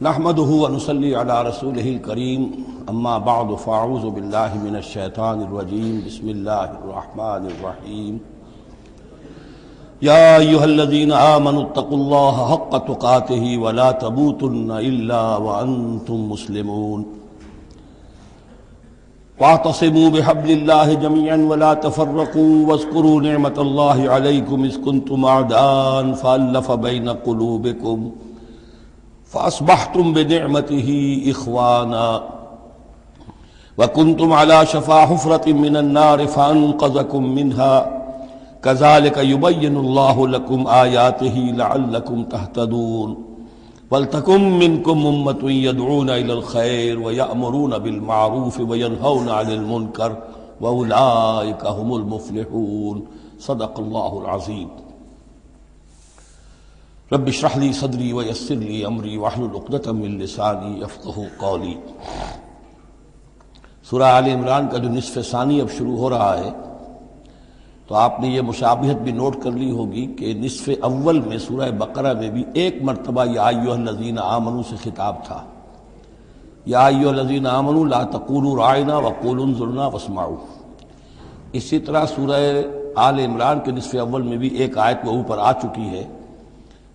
نحمده ونصلي على رسوله الكريم اما بعد فاعوذ بالله من الشيطان الرجيم بسم الله الرحمن الرحيم يا ايها الذين آمنوا اتقوا الله حق تقاته ولا تموتن الا وانتم مسلمون واعتصموا بحبل الله جميعا ولا تفرقوا واذكروا نعمة الله عليكم اذ كنتم اعداء فألف بين قلوبكم فأصبحتم بنعمته إخوانا وكنتم على شفا حفرة من النار فأنقذكم منها كذلك يبين الله لكم آياته لعلكم تهتدون ولتكن منكم أمة يدعون إلى الخير ويأمرون بالمعروف وينهون عن المنكر وأولئك هم المفلحون صدق الله العظيم رب اشرح لي صدري ويسر لي امری واحلل عقدۃ من لسانی یفقہوا قولی۔ سورہ آل عمران کا جو نصف ثانی اب شروع ہو رہا ہے تو آپ نے یہ مشابہت بھی نوٹ کر لی ہوگی کہ نصف اول میں سورہ بقرہ میں بھی ایک مرتبہ یا ایھا الذین آمنوا سے خطاب تھا، یا ایھا الذین آمنوا لا تقولوا راعنا وقولوا انظرنا واسمعوا۔ اسی طرح سورہ آل عمران کے نصف اول میں بھی ایک آیت وہ اوپر آ چکی ہے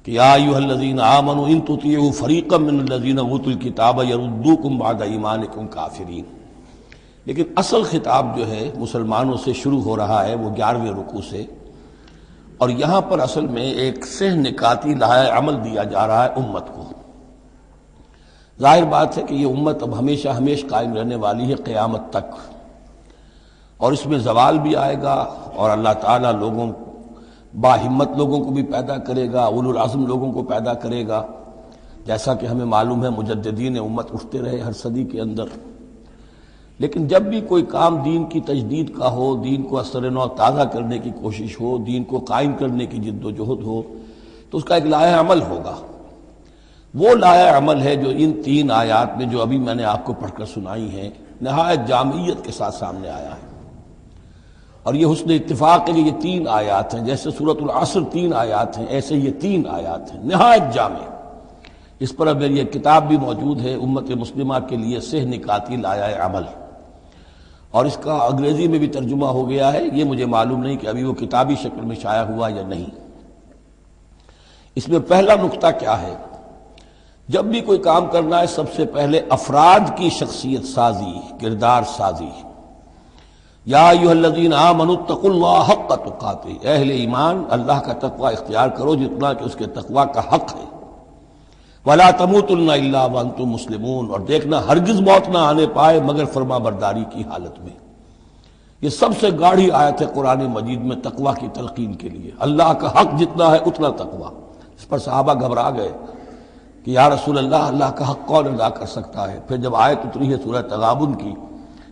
کہ یا ایھا الذین آمنوا ان تطیعوا فریقا من الذین اوتوا الکتاب یردوکم بعد ایمانکم کافرین۔ لیکن اصل خطاب جو ہے مسلمانوں سے شروع ہو رہا ہے وہ 11ویں رکوع سے، اور یہاں پر اصل میں ایک سہ نکاتی لائحہ عمل دیا جا رہا ہے امت کو۔ ظاہر بات ہے کہ یہ امت اب ہمیشہ ہمیشہ قائم رہنے والی ہے قیامت تک، اور اس میں زوال بھی آئے گا، اور اللہ تعالیٰ لوگوں باہمت لوگوں کو بھی پیدا کرے گا، اولو العزم لوگوں کو پیدا کرے گا، جیسا کہ ہمیں معلوم ہے مجددین امت اٹھتے رہے ہر صدی کے اندر۔ لیکن جب بھی کوئی کام دین کی تجدید کا ہو، دین کو اثر نو تازہ کرنے کی کوشش ہو، دین کو قائم کرنے کی جد و جہد ہو، تو اس کا ایک لائحہ عمل ہوگا۔ وہ لائحہ عمل ہے جو ان 3 آیات میں جو ابھی میں نے آپ کو پڑھ کر سنائی ہیں نہایت جامعیت کے ساتھ سامنے آیا ہے، اور یہ حسن اتفاق کے لیے یہ 3 آیات ہیں، جیسے سورۃ العصر 3 آیات ہیں، ایسے یہ 3 آیات ہیں نہایت جامع۔ اس پر اب میری ایک کتاب بھی موجود ہے امت مسلمہ کے لیے سہ نکاتی لائحہ عمل، اور اس کا انگریزی میں بھی ترجمہ ہو گیا ہے، یہ مجھے معلوم نہیں کہ ابھی وہ کتابی شکل میں شائع ہوا یا نہیں۔ اس میں پہلا نقطہ کیا ہے؟ جب بھی کوئی کام کرنا ہے سب سے پہلے افراد کی شخصیت سازی، کردار سازی۔ یا ایھا الذین آمنوا اتقوا اللہ حق تقاتہ، اہل ایمان اللہ کا تقوی اختیار کرو جتنا کہ اس کے تقوی کا حق ہے۔ ولا تموتن الا وانتم مسلمون، اور دیکھنا ہرگز موت نہ آنے پائے مگر فرما برداری کی حالت میں۔ یہ سب سے گاڑھی آیت ہے قرآن مجید میں تقوی کی تلقین کے لیے۔ اللہ کا حق جتنا ہے اتنا تقوی۔ اس پر صحابہ گھبرا گئے کہ یا رسول اللہ کا حق کون ادا کر سکتا ہے؟ پھر جب آیت اتری ہے سورہ تغابن کی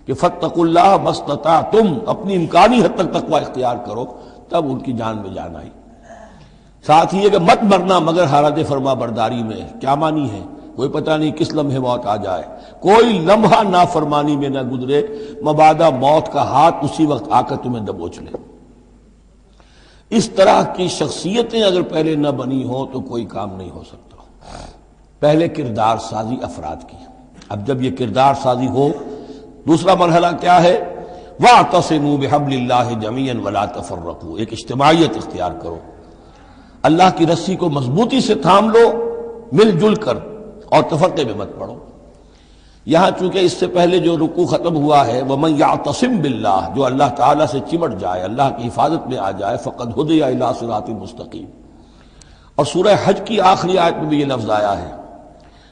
کہ فاتقوا اللہ ما استطعتم، اپنی امکانی حد تک تقوی اختیار کرو، تب ان کی جان میں جان آئی۔ ساتھ ہی یہ کہ مت مرنا مگر حالت فرما برداری میں۔ کیا معنی ہے؟ کوئی پتہ نہیں کس لمحے موت آ جائے، کوئی لمحہ نافرمانی میں نہ گزرے مبادا موت کا ہاتھ اسی وقت آ کر تمہیں دبوچ لے۔ اس طرح کی شخصیتیں اگر پہلے نہ بنی ہوں تو کوئی کام نہیں ہو سکتا۔ پہلے کردار سازی افراد کی، اب جب یہ کردار سازی ہو، دوسرا مرحلہ کیا ہے؟ وَاعْتَصِمُوا بِحَبْلِ اللَّهِ جَمِيعًا وَلَا تَفَرَّقُوا، ایک اجتماعیت اختیار کرو، اللہ کی رسی کو مضبوطی سے تھام لو، مل جل کر، اور تفرقے میں مت پڑو۔ یہاں چونکہ اس سے پہلے جو رکوع ختم ہوا ہے وَمَن يَعْتَصِم بِاللَّهِ، جو اللہ تعالیٰ سے چمٹ جائے، اللہ کی حفاظت میں آ جائے، فَقَدْ هُدِيَ إِلَىٰ صِرَاطٍ مُسْتَقِيمٍ۔ اور سورہ حج کی آخری آیت میں بھی یہ لفظ آیا ہے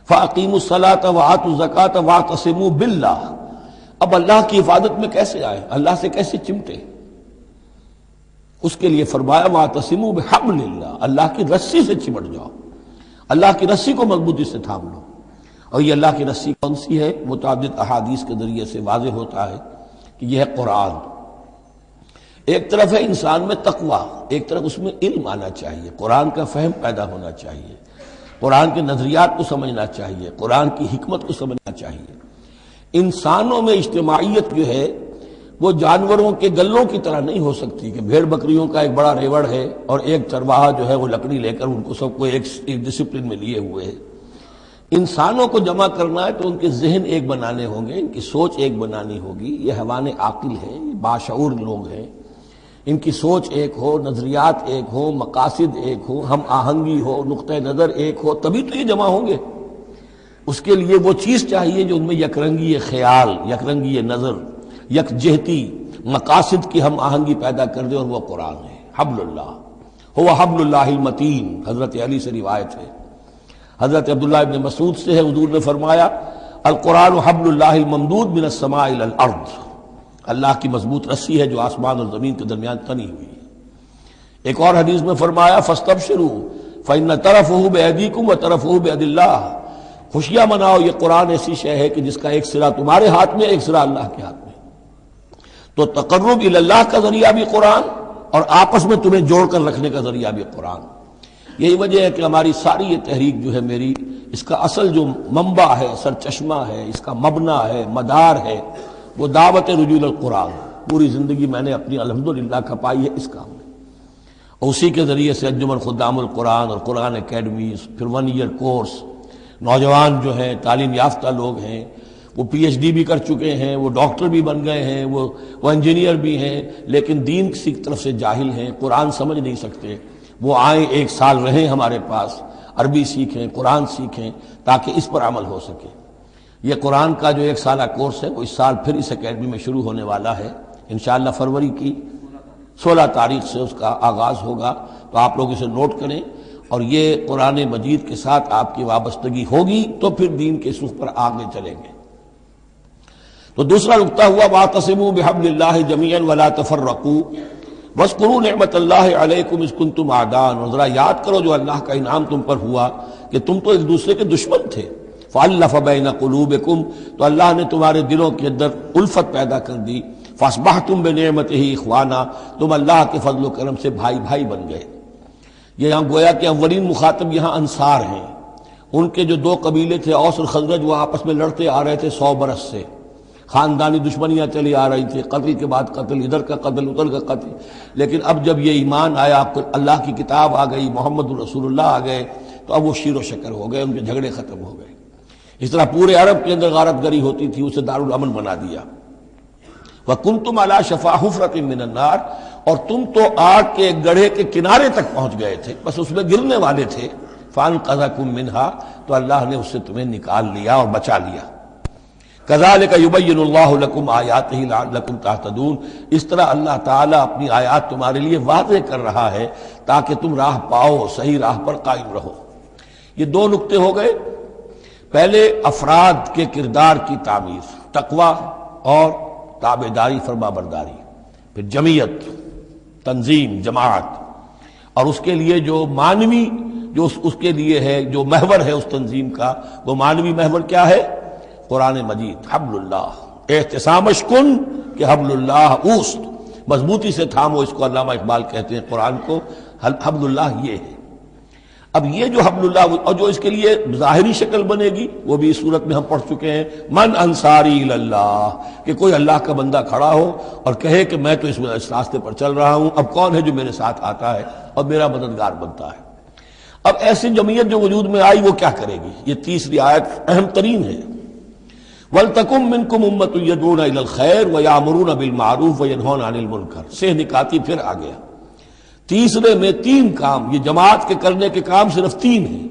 فَأَقِیمُوا الصَّلَاةَ وَآتُوا الزَّکَاةَ وَاعْتَصِمُوا بِاللَّهِ۔ اب اللہ کی حفاظت میں کیسے آئے، اللہ سے کیسے چمٹے؟ اس کے لیے فرمایا وَاعْتَصِمُوا بِحَبْلِ اللَّهِ، اللہ کی رسی سے چمٹ جاؤ، اللہ کی رسی کو مضبوطی سے تھام لو۔ اور یہ اللہ کی رسی کون سی ہے؟ متعدد احادیث کے ذریعے سے واضح ہوتا ہے کہ یہ ہے قرآن۔ ایک طرف ہے انسان میں تقوی، ایک طرف اس میں علم آنا چاہیے، قرآن کا فہم پیدا ہونا چاہیے، قرآن کے نظریات کو سمجھنا چاہیے، قرآن کی حکمت کو سمجھنا چاہیے۔ انسانوں میں اجتماعیت جو ہے وہ جانوروں کے گلوں کی طرح نہیں ہو سکتی کہ بھیڑ بکریوں کا ایک بڑا ریوڑ ہے اور ایک چرواہا جو ہے وہ لکڑی لے کر ان کو سب کو ایک ڈسپلن میں لیے ہوئے ہے۔ انسانوں کو جمع کرنا ہے تو ان کے ذہن ایک بنانے ہوں گے، ان کی سوچ ایک بنانی ہوگی. یہ حیوان عاقل ہیں، یہ باشعور لوگ ہیں، ان کی سوچ ایک ہو، نظریات ایک ہو، مقاصد ایک ہو، ہم آہنگی ہو، نقطہ نظر ایک ہو، تبھی تو یہ جمع ہوں گے. اس کے لیے وہ چیز چاہیے جو ان میں یکرنگی خیال، یکرنگی نظر، یکجہتی مقاصد کی ہم آہنگی پیدا کر دے، اور وہ قرآن ہے. حبل اللہ هو حبل اللہ المتین، حضرت علی سے روایت ہے. حضرت عبداللہ ابن مسعود سے ہے، حضور نے فرمایا القرآن حبل اللہ الممدود من السماء الى الارض، اللہ کی مضبوط رسی ہے جو آسمان اور زمین کے درمیان تنی ہوئی ہے. ایک اور حدیث میں فرمایا فاستبشروا فإن طرفه بأيديكم وطرفه بيد اللہ، خوشیاں مناؤ، یہ قرآن ایسی شے ہے کہ جس کا ایک سرا تمہارے ہاتھ میں، ایک سرا اللہ کے ہاتھ میں. تو تقرب الی اللہ کا ذریعہ بھی قرآن، اور آپس میں تمہیں جوڑ کر رکھنے کا ذریعہ بھی قرآن. یہی وجہ ہے کہ ہماری ساری یہ تحریک جو ہے میری، اس کا اصل جو منبع ہے، سرچشمہ ہے، اس کا مبنی ہے، مدار ہے، وہ دعوت رجوع القرآن. پوری زندگی میں نے اپنی الحمدللہ کھپائی ہے اس کام میں، اور اسی کے ذریعے سے انجمن خدام القرآن اور قرآن اکیڈمیز، پھر 1 ایئر کورس. نوجوان جو ہیں، تعلیم یافتہ لوگ ہیں، وہ پی ایچ ڈی بھی کر چکے ہیں، وہ ڈاکٹر بھی بن گئے ہیں، وہ انجینئر بھی ہیں، لیکن دین کی طرف سے جاہل ہیں، قرآن سمجھ نہیں سکتے. وہ آئیں، 1 سال رہیں ہمارے پاس، عربی سیکھیں، قرآن سیکھیں، تاکہ اس پر عمل ہو سکے. یہ قرآن کا جو 1 سالہ کورس ہے وہ اس سال پھر اس اکیڈمی میں شروع ہونے والا ہے. انشاءاللہ فروری کی 16 تاریخ سے اس کا آغاز ہوگا. تو آپ لوگ اسے نوٹ کریں، اور یہ قرآن مجید کے ساتھ آپ کی وابستگی ہوگی تو پھر دین کے سوکھ پر آگے چلیں گے. تو دوسرا نقطہ ہوا واعتصموا بحبل اللہ جميعا ولا تفرقوا واذکروا نعمت اللہ علیکم اذ کنتم اعداء، اور ذرا یاد کرو جو اللہ کا انعام تم پر ہوا کہ تم تو ایک دوسرے کے دشمن تھے. فالف بین قلوبکم، تو اللہ نے تمہارے دلوں کے اندر الفت پیدا کر دی. فاصبحتم بنعمتہ اخوانا، تم اللہ کے فضل و کرم سے بھائی بھائی بن گئے. یہ یہاں گویا کہ اولین مخاطب یہاں انصار ہیں. ان کے جو 2 قبیلے تھے اوس اور خزرج، وہ آپس میں لڑتے آ رہے تھے 100 برس سے، خاندانی دشمنیاں چلی آ رہی تھی، قتل کے بعد قتل، ادھر کا قتل ادھر کا قتل. لیکن اب جب یہ ایمان آیا، اللہ کی کتاب آ گئی، محمد رسول اللہ آ گئے، تو اب وہ شیر و شکر ہو گئے، ان کے جھگڑے ختم ہو گئے. اس طرح پورے عرب کے اندر غارت گری ہوتی تھی، اسے دارالامن بنا دیا. وَكُنْتُمْ عَلَىٰ شَفَا حُفْرَةٍ مِّنَ النَّارِ، اور تم تو آگ کے ایک گڑھے کے کنارے تک پہنچ گئے تھے، بس اس میں گرنے والے تھے. فَأَنْقَذَكُم مِّنْهَا، تو اللہ نے اس سے تمہیں نکال لیا اور بچا لیا. كَذَلِكَ يُبَيِّنُ اللَّهُ لَكُمْ آيَاتِهِ لَعَلَّكُمْ تَهْتَدُونَ، اس طرح اللہ تعالیٰ اپنی آیات تمہارے لیے واضح کر رہا ہے تاکہ تم راہ پاؤ، صحیح راہ پر قائم رہو. یہ 2 نقطے ہو گئے. پہلے افراد کے کردار کی تعمیر، تقوی اور تابعداری، فرما برداری. پھر جمعیت، تنظیم، جماعت، اور اس کے لیے جو معنوی، جو اس کے لیے ہے، جو محور ہے اس تنظیم کا، وہ معنوی محور کیا ہے؟ قرآن مجید. حبل اللہ احتسامش کن کہ حبل اللہ اوست، مضبوطی سے تھامو. اس کو علامہ اقبال کہتے ہیں قرآن کو. حبل اللہ یہ ہے. اب یہ جو حبل اللہ، اور جو اس کے لیے ظاہری شکل بنے گی، وہ بھی اس صورت میں ہم پڑھ چکے ہیں، من انصاری اللہ، کہ کوئی اللہ کا بندہ کھڑا ہو اور کہے کہ میں تو اس راستے پر چل رہا ہوں، اب کون ہے جو میرے ساتھ آتا ہے اور میرا مددگار بنتا ہے. اب ایسی جمعیت جو وجود میں آئی وہ کیا کرے گی؟ یہ تیسری آیت اہم ترین ہے. وَلْتَكُن مِّنكُمْ أُمَّةٌ يَدْعُونَ إِلَى الْخَيْرِ وَيَأْمُرُونَ بِالْمَعْرُوفِ وَيَنْهَوْنَ عَنِ الْمُنكَرِ. سے نکاتی پھر آ گیا. تیسرے میں 3 کام، یہ جماعت کے کرنے کے کام صرف 3 ہیں.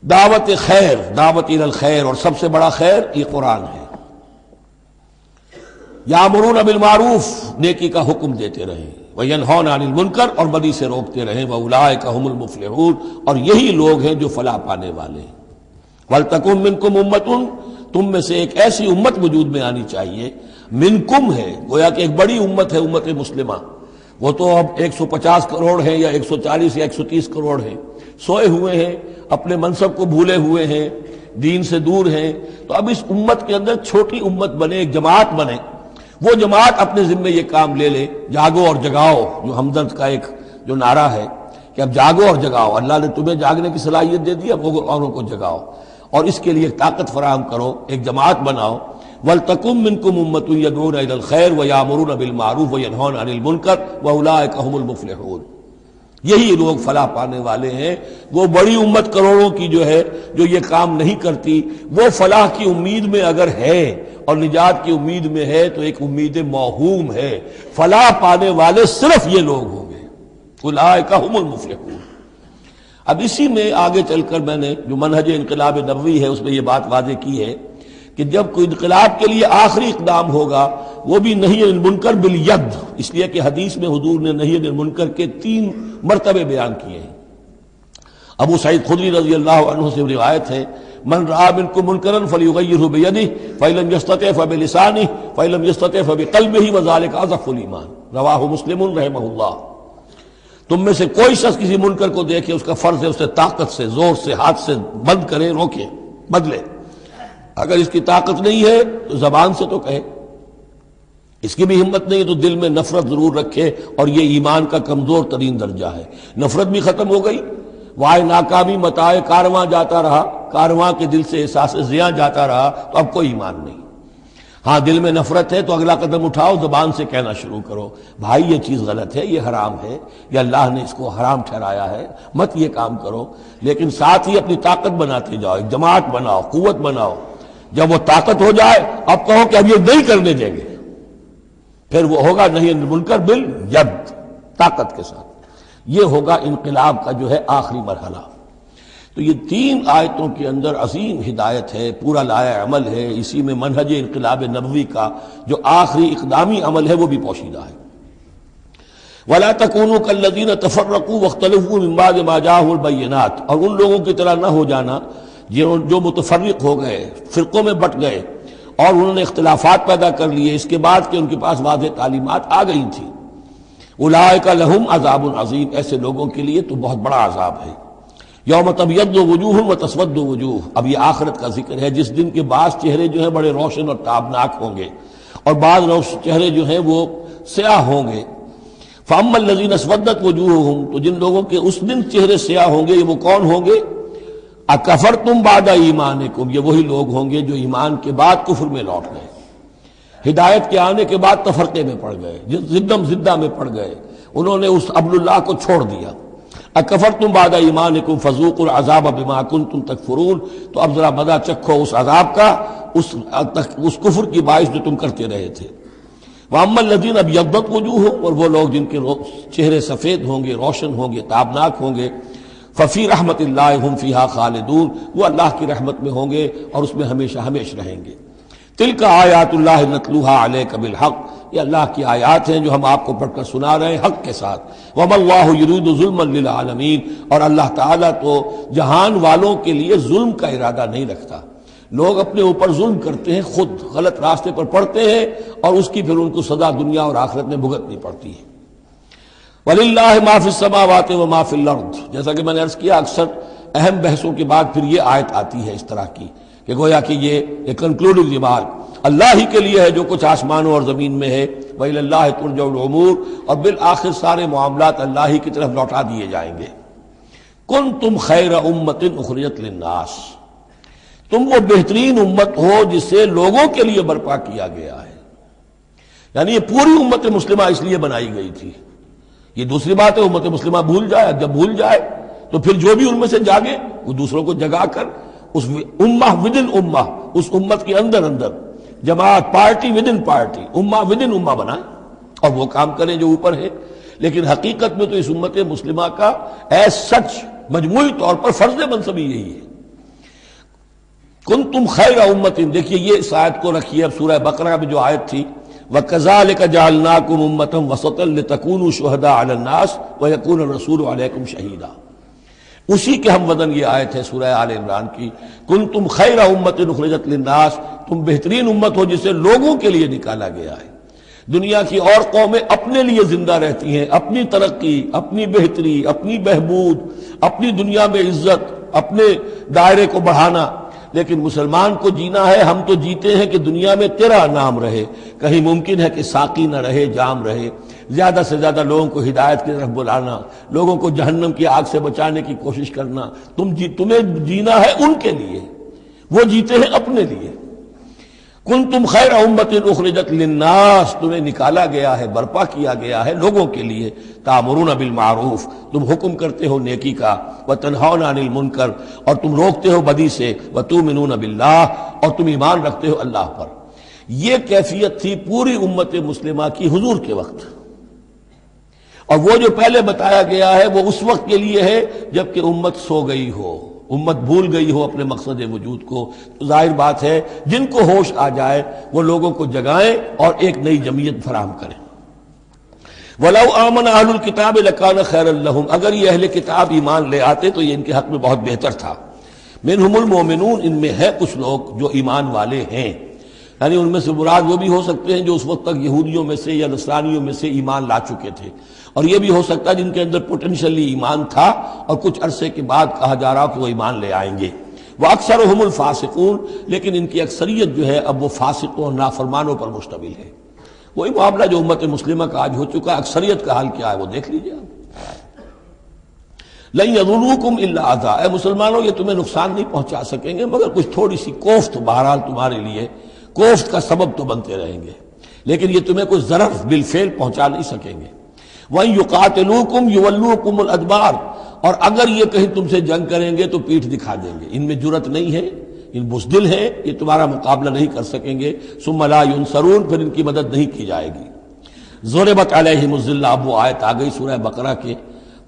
دعوت خیر، دعوت الی الخیر، اور سب سے بڑا خیر یہ قرآن ہے. یامرون بالمعروف، نیکی کا حکم دیتے رہیں، وینہون عن المنکر، اور بدی سے روکتے رہیں، واولئک هم المفلحون، اور یہی لوگ ہیں جو فلاح پانے والے ہیں. ولتکن منکم امۃ، تم میں سے ایک ایسی امت وجود میں آنی چاہیے. منکم ہے، گویا کہ ایک بڑی امت ہے، امت مسلمہ. وہ تو اب 150 کروڑ ہیں یا 140 یا 130 کروڑ ہیں، سوئے ہوئے ہیں، اپنے منصب کو بھولے ہوئے ہیں، دین سے دور ہیں. تو اب اس امت کے اندر چھوٹی امت بنے، ایک جماعت بنے. وہ جماعت اپنے ذمے یہ کام لے لے، جاگو اور جگاؤ، جو ہمدرد کا ایک جو نعرہ ہے کہ اب جاگو اور جگاؤ. اللہ نے تمہیں جاگنے کی صلاحیت دے دی، اب اوروں کو جگاؤ، اور اس کے لیے طاقت فراہم کرو، ایک جماعت بناؤ. وَلْتَكُن مِّنكُمْ أُمَّةٌ يَدْعُونَ إِلَى الْخَيْرِ وَيَأْمُرُونَ بِالْمَعْرُوفِ وَيَنْهَوْنَ عَنِ الْمُنكَرِ وَأُولَٰئِكَ هُمُ الْمُفْلِحُونَ. یہی لوگ فلاح پانے والے ہیں۔ وہ بڑی امت کروڑوں کی جو ہے جو یہ کام نہیں کرتی، وہ فلاح کی امید میں اگر ہے اور نجات کی امید میں ہے تو ایک امید موہوم ہے۔ فلاح پانے والے صرف یہ لوگ ہوں گے، اولئک ھم المفلحون۔ اب اسی میں آگے چل کر میں نے جو منہج انقلاب نبوی ہے اس میں یہ بات واضح کی ہے کہ جب کوئی انقلاب کے لیے آخری اقدام ہوگا وہ بھی نہی عن المنکر بالید، اس لیے کہ حدیث میں حضور نے نہی عن المنکر کے 3 مرتبے بیان کیے ہیں۔ ابو سعید خدری رضی اللہ عنہ سے روایت ہے، من رأى منکم منکرا فلیغیرہ بیدہ فإن لم یستطع فبلسانہ فإن لم یستطع فبقلبہ وذلک اضعف الایمان، رواہ مسلم رحمہ اللہ۔ تم میں سے کوئی شخص کسی منکر کو دیکھے، اس کا فرض ہے اسے طاقت سے، زور سے، ہاتھ سے بند کرے، روکے، بدلے۔ اگر اس کی طاقت نہیں ہے تو زبان سے تو کہے، اس کی بھی ہمت نہیں ہے تو دل میں نفرت ضرور رکھے، اور یہ ایمان کا کمزور ترین درجہ ہے۔ نفرت بھی ختم ہو گئی، وائے ناکامی متاع کارواں جاتا رہا، کارواں کے دل سے احساس زیاں جاتا رہا تو اب کوئی ایمان نہیں۔ ہاں دل میں نفرت ہے تو اگلا قدم اٹھاؤ، زبان سے کہنا شروع کرو، بھائی یہ چیز غلط ہے، یہ حرام ہے، یا اللہ نے اس کو حرام ٹھہرایا ہے، مت یہ کام کرو۔ لیکن ساتھ ہی اپنی طاقت بناتے جاؤ، ایک جماعت بناؤ، قوت بناؤ۔ جب وہ طاقت ہو جائے اب کہو کہ اب یہ نہیں کرنے دیں گے، پھر وہ ہوگا نہی عن المنکر بالید، طاقت کے ساتھ۔ یہ ہوگا انقلاب کا جو ہے آخری مرحلہ۔ تو یہ 3 آیتوں کے اندر عظیم ہدایت ہے، پورا لایا عمل ہے، اسی میں منہج انقلاب نبوی کا جو آخری اقدامی عمل ہے وہ بھی پوشیدہ ہے۔ وَلَا تَكُونُوا كَالَّذِينَ تَفَرَّقُوا وَاخْتَلَفُوا مِن بَعْدِ مَا جَاءَهُمُ الْبَيِّنَاتُ، اور ان لوگوں کی طرح نہ ہو جانا جو متفرق ہو گئے، فرقوں میں بٹ گئے اور انہوں نے اختلافات پیدا کر لیے اس کے بعد کہ ان کے پاس واضح تعلیمات آ گئی تھیں۔ اولئک لہم عذاب عظیم، ایسے لوگوں کے لیے تو بہت بڑا عذاب ہے۔ یوم تبیض وجوہ وتسود وجوہ، اب یہ آخرت کا ذکر ہے جس دن کے بعض چہرے جو ہیں بڑے روشن اور تابناک ہوں گے اور بعض چہرے جو ہیں وہ سیاہ ہوں گے۔ فاما الذین اسودت وجوہہم، تو جن لوگوں کے اس دن چہرے سیاہ ہوں گے یہ وہ کون ہوں گے؟ اکفرتم بعد ایمانکم، یہ وہی لوگ ہوں گے جو ایمان کے بعد کفر میں لوٹ گئے، ہدایت کے آنے کے بعد تفرقے میں پڑ گئے، زدم زدہ میں پڑ گئے، انہوں نے اس عبد اللہ کو چھوڑ دیا۔ اکفرتم بعد ایمانکم فذوقوا العذاب بما کنتم تکفرون، تو اب ذرا مزہ چکھو اس عذاب کا، اس کفر کی باعث جو تم کرتے رہے تھے۔ واما الذین ابیضت وجوہہم، اور وہ لوگ جن کے چہرے سفید ہوں گے، روشن ہوں گے، تابناک ہوں گے، ففی رحمت اللہ ہم فیہا خالدون، وہ اللہ کی رحمت میں ہوں گے اور اس میں ہمیشہ ہمیشہ رہیں گے۔ تلک آیات اللہ نتلوہا علیک بالحق، یہ اللہ کی آیات ہیں جو ہم آپ کو پڑھ کر سنا رہے ہیں حق کے ساتھ۔ وما اللہ یرید ظلما للعالمین، اور اللہ تعالیٰ تو جہان والوں کے لیے ظلم کا ارادہ نہیں رکھتا۔ لوگ اپنے اوپر ظلم کرتے ہیں، خود غلط راستے پر پڑتے ہیں اور اس کی پھر ان کو سزا دنیا اور آخرت میں بھگتنی پڑتی ہے۔ وَلِلَّهِ مَا فِي السَّمَاوَاتِ وَمَا فِي الْأَرْضِ، جیسا کہ میں نے عرض کیا اکثر اہم بحثوں کے بعد پھر یہ آیت آتی ہے اس طرح کی کہ گویا کہ یہ ایک کنکلوڈنگ ریمارک، اللہ ہی کے لیے ہے جو کچھ آسمانوں اور زمین میں ہے، وَإِلَى اللَّهِ تُرْجَعُ الْأُمُورُ، اور بالآخر سارے معاملات اللہ ہی کی طرف لوٹا دیے جائیں گے۔ كُنتُمْ خَيْرَ أُمَّةٍ أُخْرِجَتْ لِلنَّاسِ، تم وہ بہترین امت ہو جسے لوگوں کے لیے برپا کیا گیا ہے، یعنی یہ پوری امت مسلمہ اس لیے بنائی گئی تھی۔ یہ دوسری بات ہے امت مسلمہ بھول جائے، جب بھول جائے تو پھر جو بھی ان میں سے جاگے وہ دوسروں کو جگا کر اس امہ ودن امہ، اس امت کے اندر اندر جماعت، پارٹی ودن پارٹی، امہ ودن امہ بنائیں اور وہ کام کریں جو اوپر ہے۔ لیکن حقیقت میں تو اس امت مسلمہ کا ایز سچ مجموعی طور پر فرض منصبی یہی ہے۔ کنتم خیر امت، دیکھیے یہ اس آیت کو رکھیے اب سورہ بقرہ میں جو آیت تھی، وَكَذَلِكَ جَعَلْنَاكُمْ أُمَّةً وَسَطًا لِتَكُونُوا شُهَدَاءَ عَلَى النَّاسِ وَيَكُونَ الرَّسُولُ عَلَيْكُمْ شَهِيدًا، اسی کے ہم وزن یہ آیت ہے سورہ آل عمران کی، کنتم خیر امت اخرجت للناس، تم بہترین امت ہو جسے لوگوں کے لیے نکالا گیا ہے۔ دنیا کی اور قومیں اپنے لیے زندہ رہتی ہیں، اپنی ترقی، اپنی بہتری، اپنی بہبود، اپنی دنیا میں عزت، اپنے دائرے کو بڑھانا، لیکن مسلمان کو جینا ہے، ہم تو جیتے ہیں کہ دنیا میں تیرا نام رہے، کہیں ممکن ہے کہ ساقی نہ رہے، جام رہے، زیادہ سے زیادہ لوگوں کو ہدایت کی طرف بلانا، لوگوں کو جہنم کی آگ سے بچانے کی کوشش کرنا، تمہیں جینا ہے ان کے لیے، وہ جیتے ہیں اپنے لیے۔ کنتم خیر امت اخرجت للناس، تمہیں نکالا گیا ہے، برپا کیا گیا ہے لوگوں کے لیے، تامرون بالمعروف، تم حکم کرتے ہو نیکی کا، وتنہون عن المنکر، اور تم روکتے ہو بدی سے، وتؤمنون باللہ، اور تم ایمان رکھتے ہو اللہ پر۔ یہ کیفیت تھی پوری امت مسلمہ کی حضور کے وقت، اور وہ جو پہلے بتایا گیا ہے وہ اس وقت کے لیے ہے جبکہ امت سو گئی ہو، امت بھول گئی ہو اپنے مقصد وجود کو۔ تو ظاہر بات ہے جن کو ہوش آ جائے وہ لوگوں کو جگائیں اور ایک نئی جمعیت فراہم کریں۔ وَلَوْ آمَنَ أَهْلُ الْكِتَابِ لَكَانَ خَيْرًا لَهُمْ، اگر یہ اہل کتاب ایمان لے آتے تو یہ ان کے حق میں بہت بہتر تھا۔ مِنْهُمُ الْمُؤْمِنُونَ، ان میں ہے کچھ لوگ جو ایمان والے ہیں، یعنی ان میں سے مراد وہ بھی ہو سکتے ہیں جو اس وقت تک یہودیوں میں سے یا نصرانیوں میں سے ایمان لا چکے تھے، اور یہ بھی ہو سکتا ہے جن کے اندر پوٹینشلی ایمان تھا اور کچھ عرصے کے بعد کہا جا رہا کہ وہ ایمان لے آئیں گے۔ وَأَكْثَرُهُمُ الْفَاسِقُونَ، لیکن ان کی اکثریت جو ہے اب وہ فاسقوں اور نافرمانوں پر مشتمل ہے۔ وہی معاملہ جو امت مسلمہ کا آج ہو چکا ہے، اکثریت کا حال کیا ہے وہ دیکھ لیجیے آپ۔ لَن يَضُرُّوكُمْ إِلَّا أَذًى، اے مسلمانوں یہ تمہیں نقصان نہیں پہنچا سکیں گے مگر کچھ تھوڑی سی کوفت، بہرحال تمہارے لیے کوفت کا سبب تو بنتے رہیں گے، لیکن یہ تمہیں کوئی ضرر بالفعل پہنچا نہیں سکیں گے۔ وَإِن يُقَاتِلُوكُمْ يُوَلُّوكُمُ الْأَدْبَارَ، اور اگر یہ کہیں تم سے جنگ کریں گے تو پیٹھ دکھا دیں گے، ان میں جرأت نہیں ہے، ان بزدل ہیں، یہ تمہارا مقابلہ نہیں کر سکیں گے۔ ثُمَّ لَا يُنصَرُونَ، پھر ان کی مدد نہیں کی جائے گی۔ ضُرِبَتْ عَلَيْهِمُ الذِّلَّةُ، اب وہ آیت آ گئی سورہ بقرہ کے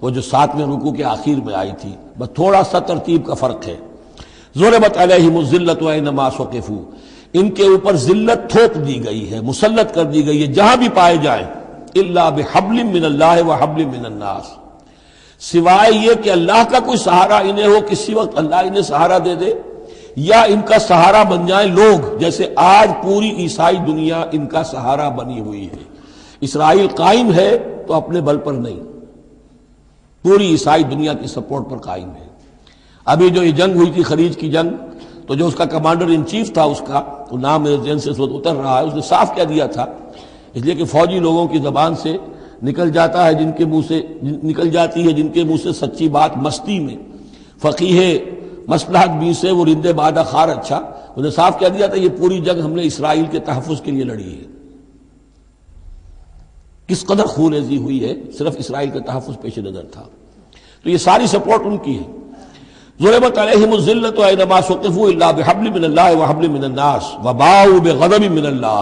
وہ جو 7ویں رکوع کے آخر میں آئی تھی، بس تھوڑا سا ترتیب کا فرق ہے۔ ضُرِبَتْ عَلَيْهِمُ الذِّلَّةُ أَيْنَمَا ثُقِفُوا، ان کے اوپر ذلت تھوپ دی گئی ہے، مسلط کر دی گئی ہے جہاں بھی پائے جائیں، الا بحبل من اللہ وحبل من الناس، سوائے یہ کہ اللہ کا کوئی سہارا انہیں ہو، کسی وقت اللہ انہیں سہارا دے دے، یا ان کا سہارا بن جائیں لوگ، جیسے آج پوری عیسائی دنیا ان کا سہارا بنی ہوئی ہے۔ اسرائیل قائم ہے تو اپنے بل پر نہیں، پوری عیسائی دنیا کی سپورٹ پر قائم ہے۔ ابھی جو یہ جنگ ہوئی تھی خلیج کی جنگ، تو جو اس کا کمانڈر ان چیف تھا، اس کا وہ نام میرے ذہن سے اس وقت اتر رہا ہے، اس نے صاف کہہ دیا تھا، اس لیے کہ فوجی لوگوں کی زبان سے نکل جاتا ہے جن کے منہ سے نکل جاتی ہے جن کے منہ سے سچی بات مستی میں، فقیہ مصلحت بھی سے وہ رندے بادہ خار اچھا، اس نے صاف کہہ دیا تھا یہ پوری جنگ ہم نے اسرائیل کے تحفظ کے لیے لڑی ہے۔ کس قدر خونریزی ہوئی ہے، صرف اسرائیل کا تحفظ پیش نظر تھا، تو یہ ساری سپورٹ ان کی ہے۔ ضربت علیہم الذلۃ اینما ثقفوا الا بحبل من اللہ وحبل من الناس وباؤوا بغضب من اللہ،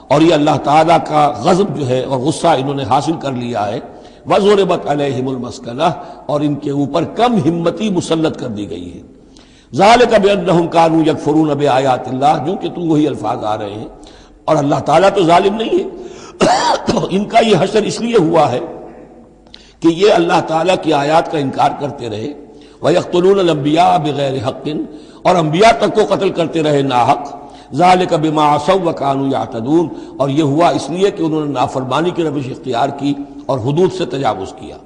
اور یہ اللہ تعالیٰ کا غضب جو ہے اور غصہ انہوں نے حاصل کر لیا ہے۔ وضربت علیہم المسکنہ، اور ان کے اوپر کم ہمتی مسلط کر دی گئی ہے۔ ذالک بانہم کانوا یکفرون بآیات اللہ، جو کہ تو وہی الفاظ آ رہے ہیں، اور اللہ تعالیٰ تو ظالم نہیں ہے، تو ان کا یہ حشر اس لیے ہوا ہے کہ یہ اللہ تعالیٰ کی آیات کا انکار کرتے رہے، وَيَقْتُلُونَ الْأَنْبِيَاءَ بِغَيْرِ حَقٍّ، اور انبیاء تک کو قتل کرتے رہے ناحق۔ ذَلِكَ بِمَا عَصَوْا وَكَانُوا يَعْتَدُونَ، اور یہ ہوا اس لیے کہ انہوں نے نافرمانی کی روش اختیار کی اور حدود سے تجاوز کیا۔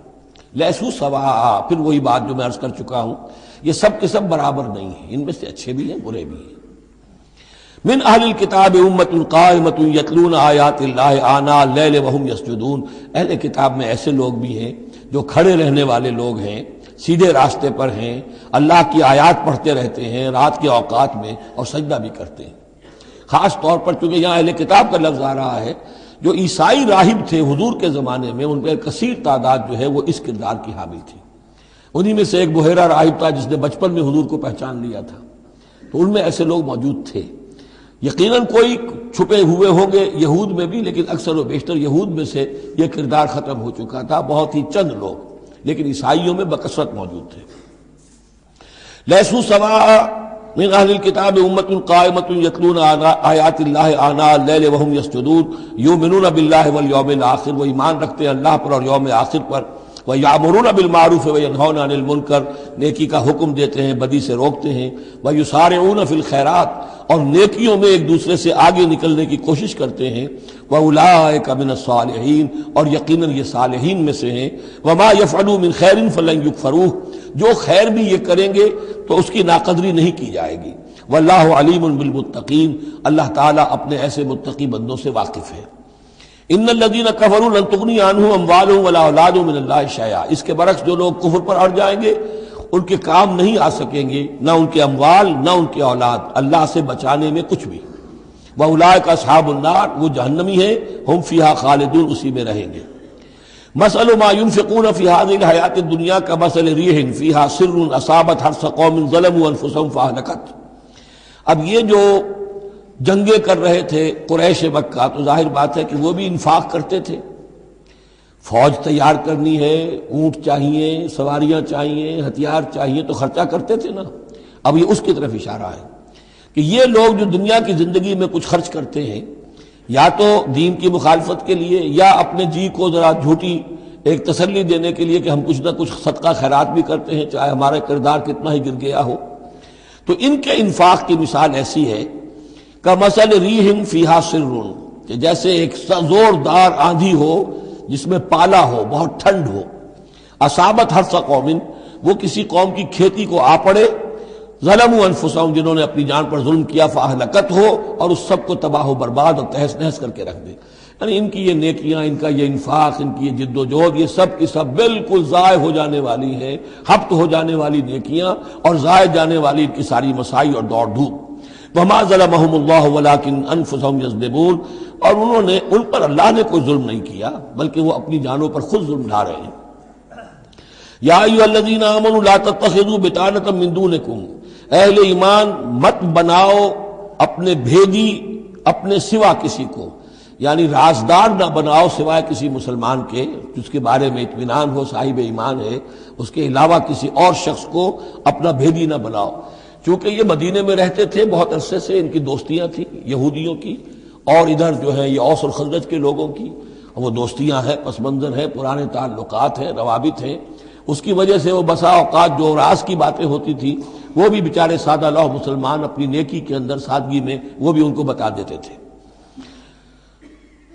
لیسوا سواء، پھر وہی بات جو میں عرض کر چکا ہوں، یہ سب کے سب برابر نہیں ہیں، ان میں سے اچھے بھی ہیں برے بھی ہیں۔ من اہل الکتاب امۃ قائمۃ یتلون آیات اللہ آناء اللیل وہم یسجدون، اہل کتاب میں ایسے لوگ بھی ہیں جو کھڑے رہنے والے لوگ ہیں، سیدھے راستے پر ہیں، اللہ کی آیات پڑھتے رہتے ہیں رات کے اوقات میں اور سجدہ بھی کرتے ہیں۔ خاص طور پر چونکہ یہاں اہل کتاب کا لفظ آ رہا ہے، جو عیسائی راہب تھے حضور کے زمانے میں، ان پہ کثیر تعداد جو ہے وہ اس کردار کی حامل تھی۔ انہی میں سے ایک بحیرہ راہب تھا جس نے بچپن میں حضور کو پہچان لیا تھا، تو ان میں ایسے لوگ موجود تھے۔ یقیناً کوئی چھپے ہوئے ہوں گے یہود میں بھی، لیکن اکثر و بیشتر یہود میں سے یہ کردار ختم ہو چکا تھا، بہت ہی چند لوگ، لیکن عیسائیوں میں بکثرت موجود تھے۔ لیسوا سواء من اہل الکتاب امۃ قائمۃ یتلون آیات اللہ آناء اللیل وہم یسجدون یؤمنون باللہ والیوم الآخر، وہ ایمان رکھتے ہیں اللہ پر اور یوم آخر پر، وَيَأْمُرُونَ بِالْمَعْرُوفِ وَيَنْهَوْنَ عَنِ الْمُنْكَرِ، نیکی کا حکم دیتے ہیں بدی سے روکتے ہیں، وَيُسَارِعُونَ فِي الْخَيْرَاتِ، اور نیکیوں میں ایک دوسرے سے آگے نکلنے کی کوشش کرتے ہیں، وَأُولَٰئِكَ مِنَ الصَّالِحِينَ، اور یقیناً یہ صالحین میں سے ہیں، وَمَا يَفْعَلُوا مِنْ خَيْرٍ فَلَنْ يُكْفَرُوهُ، جو خیر بھی یہ کریں گے تو اس کی ناقدری نہیں کی جائے گی۔ وَاللَّهُ عَلِيمٌ بِالْمُتَّقِينَ، اللہ تعالیٰ اپنے ایسے متقی بندوں سے واقف ہے۔ ان الذین کفروا لن تغنی عنہم اموالہم ولا اولادہم من اللہ شیئا، اس کے برعکس جو لوگ کفر پر اڑ جائیں گے ان کے کام نہیں آ سکیں گے، نہ ان کے اموال نہ ان کے اولاد، اللہ سے بچانے میں کچھ بھی۔ وَأُولَٰئِكَ أَصْحَابُ النَّارِ، وہ جہنمی ہیں، ہم فیہا خالدون، اسی میں رہیں گے۔ مثل ما ينفقون في هذه الحیات الدنیا كمثل ريح فيها سر اصابت حرث قوم ظلموا انفسهم فاهلكت۔ اب یہ جو جنگیں کر رہے تھے قریش مکہ، تو ظاہر بات ہے کہ وہ بھی انفاق کرتے تھے، فوج تیار کرنی ہے، اونٹ چاہیے، سواریاں چاہیے، ہتھیار چاہیے، تو خرچہ کرتے تھے نا۔ اب یہ اس کی طرف اشارہ ہے کہ یہ لوگ جو دنیا کی زندگی میں کچھ خرچ کرتے ہیں، یا تو دین کی مخالفت کے لیے، یا اپنے جی کو ذرا جھوٹی ایک تسلی دینے کے لیے کہ ہم کچھ نہ کچھ صدقہ خیرات بھی کرتے ہیں، چاہے ہمارا کردار کتنا ہی گر گیا ہو، تو ان کے انفاق کی مثال ایسی ہے کمثل ریح فیہا سر، کہ جیسے ایک زوردار آندھی ہو جس میں پالا ہو، بہت ٹھنڈ ہو، اصابت حرث قوم، وہ کسی قوم کی کھیتی کو آ پڑے، ظلموا انفسہم، جنہوں نے اپنی جان پر ظلم کیا، فاہلکت ہو، اور اس سب کو تباہ و برباد اور تہس نہس کر کے رکھ دے۔ یعنی ان کی یہ نیکیاں، ان کا یہ انفاق، ان کی یہ جد و جہد، یہ سب کی سب بالکل ضائع ہو جانے والی ہیں، ہبط ہو جانے والی نیکیاں، اور ضائع جانے والی ان کی ساری مساعی اور دوڑ دھوپ۔ وما ظلمهم اللہ ولکن انفسہم یظلمون، اور انہوں نے، ان پر اللہ نے کوئی ظلم نہیں کیا، بلکہ وہ اپنی جانوں پر خود ظلم ڈھا رہے ہیں۔ یا ایھا الذین آمنوا لا تتخذوا بطانۃ من دونکم، اہل ایمان مت بناؤ اپنے بھیدی اپنے سوا کسی کو، یعنی رازدار نہ بناؤ سوائے کسی مسلمان کے جس کے بارے میں اطمینان ہو، صاحب ایمان ہے، اس کے علاوہ کسی اور شخص کو اپنا بھیدی نہ بناؤ۔ چونکہ یہ مدینے میں رہتے تھے بہت عرصے سے، ان کی دوستیاں تھیں یہودیوں کی، اور ادھر جو ہے یہ اوس اور خزرج کے لوگوں کی، وہ دوستیاں ہیں، پس منظر ہے، پرانے تعلقات ہیں، روابط ہیں، اس کی وجہ سے وہ بسا اوقات جو راز کی باتیں ہوتی تھی وہ بھی بیچارے سادہ لوح مسلمان اپنی نیکی کے اندر، سادگی میں، وہ بھی ان کو بتا دیتے تھے۔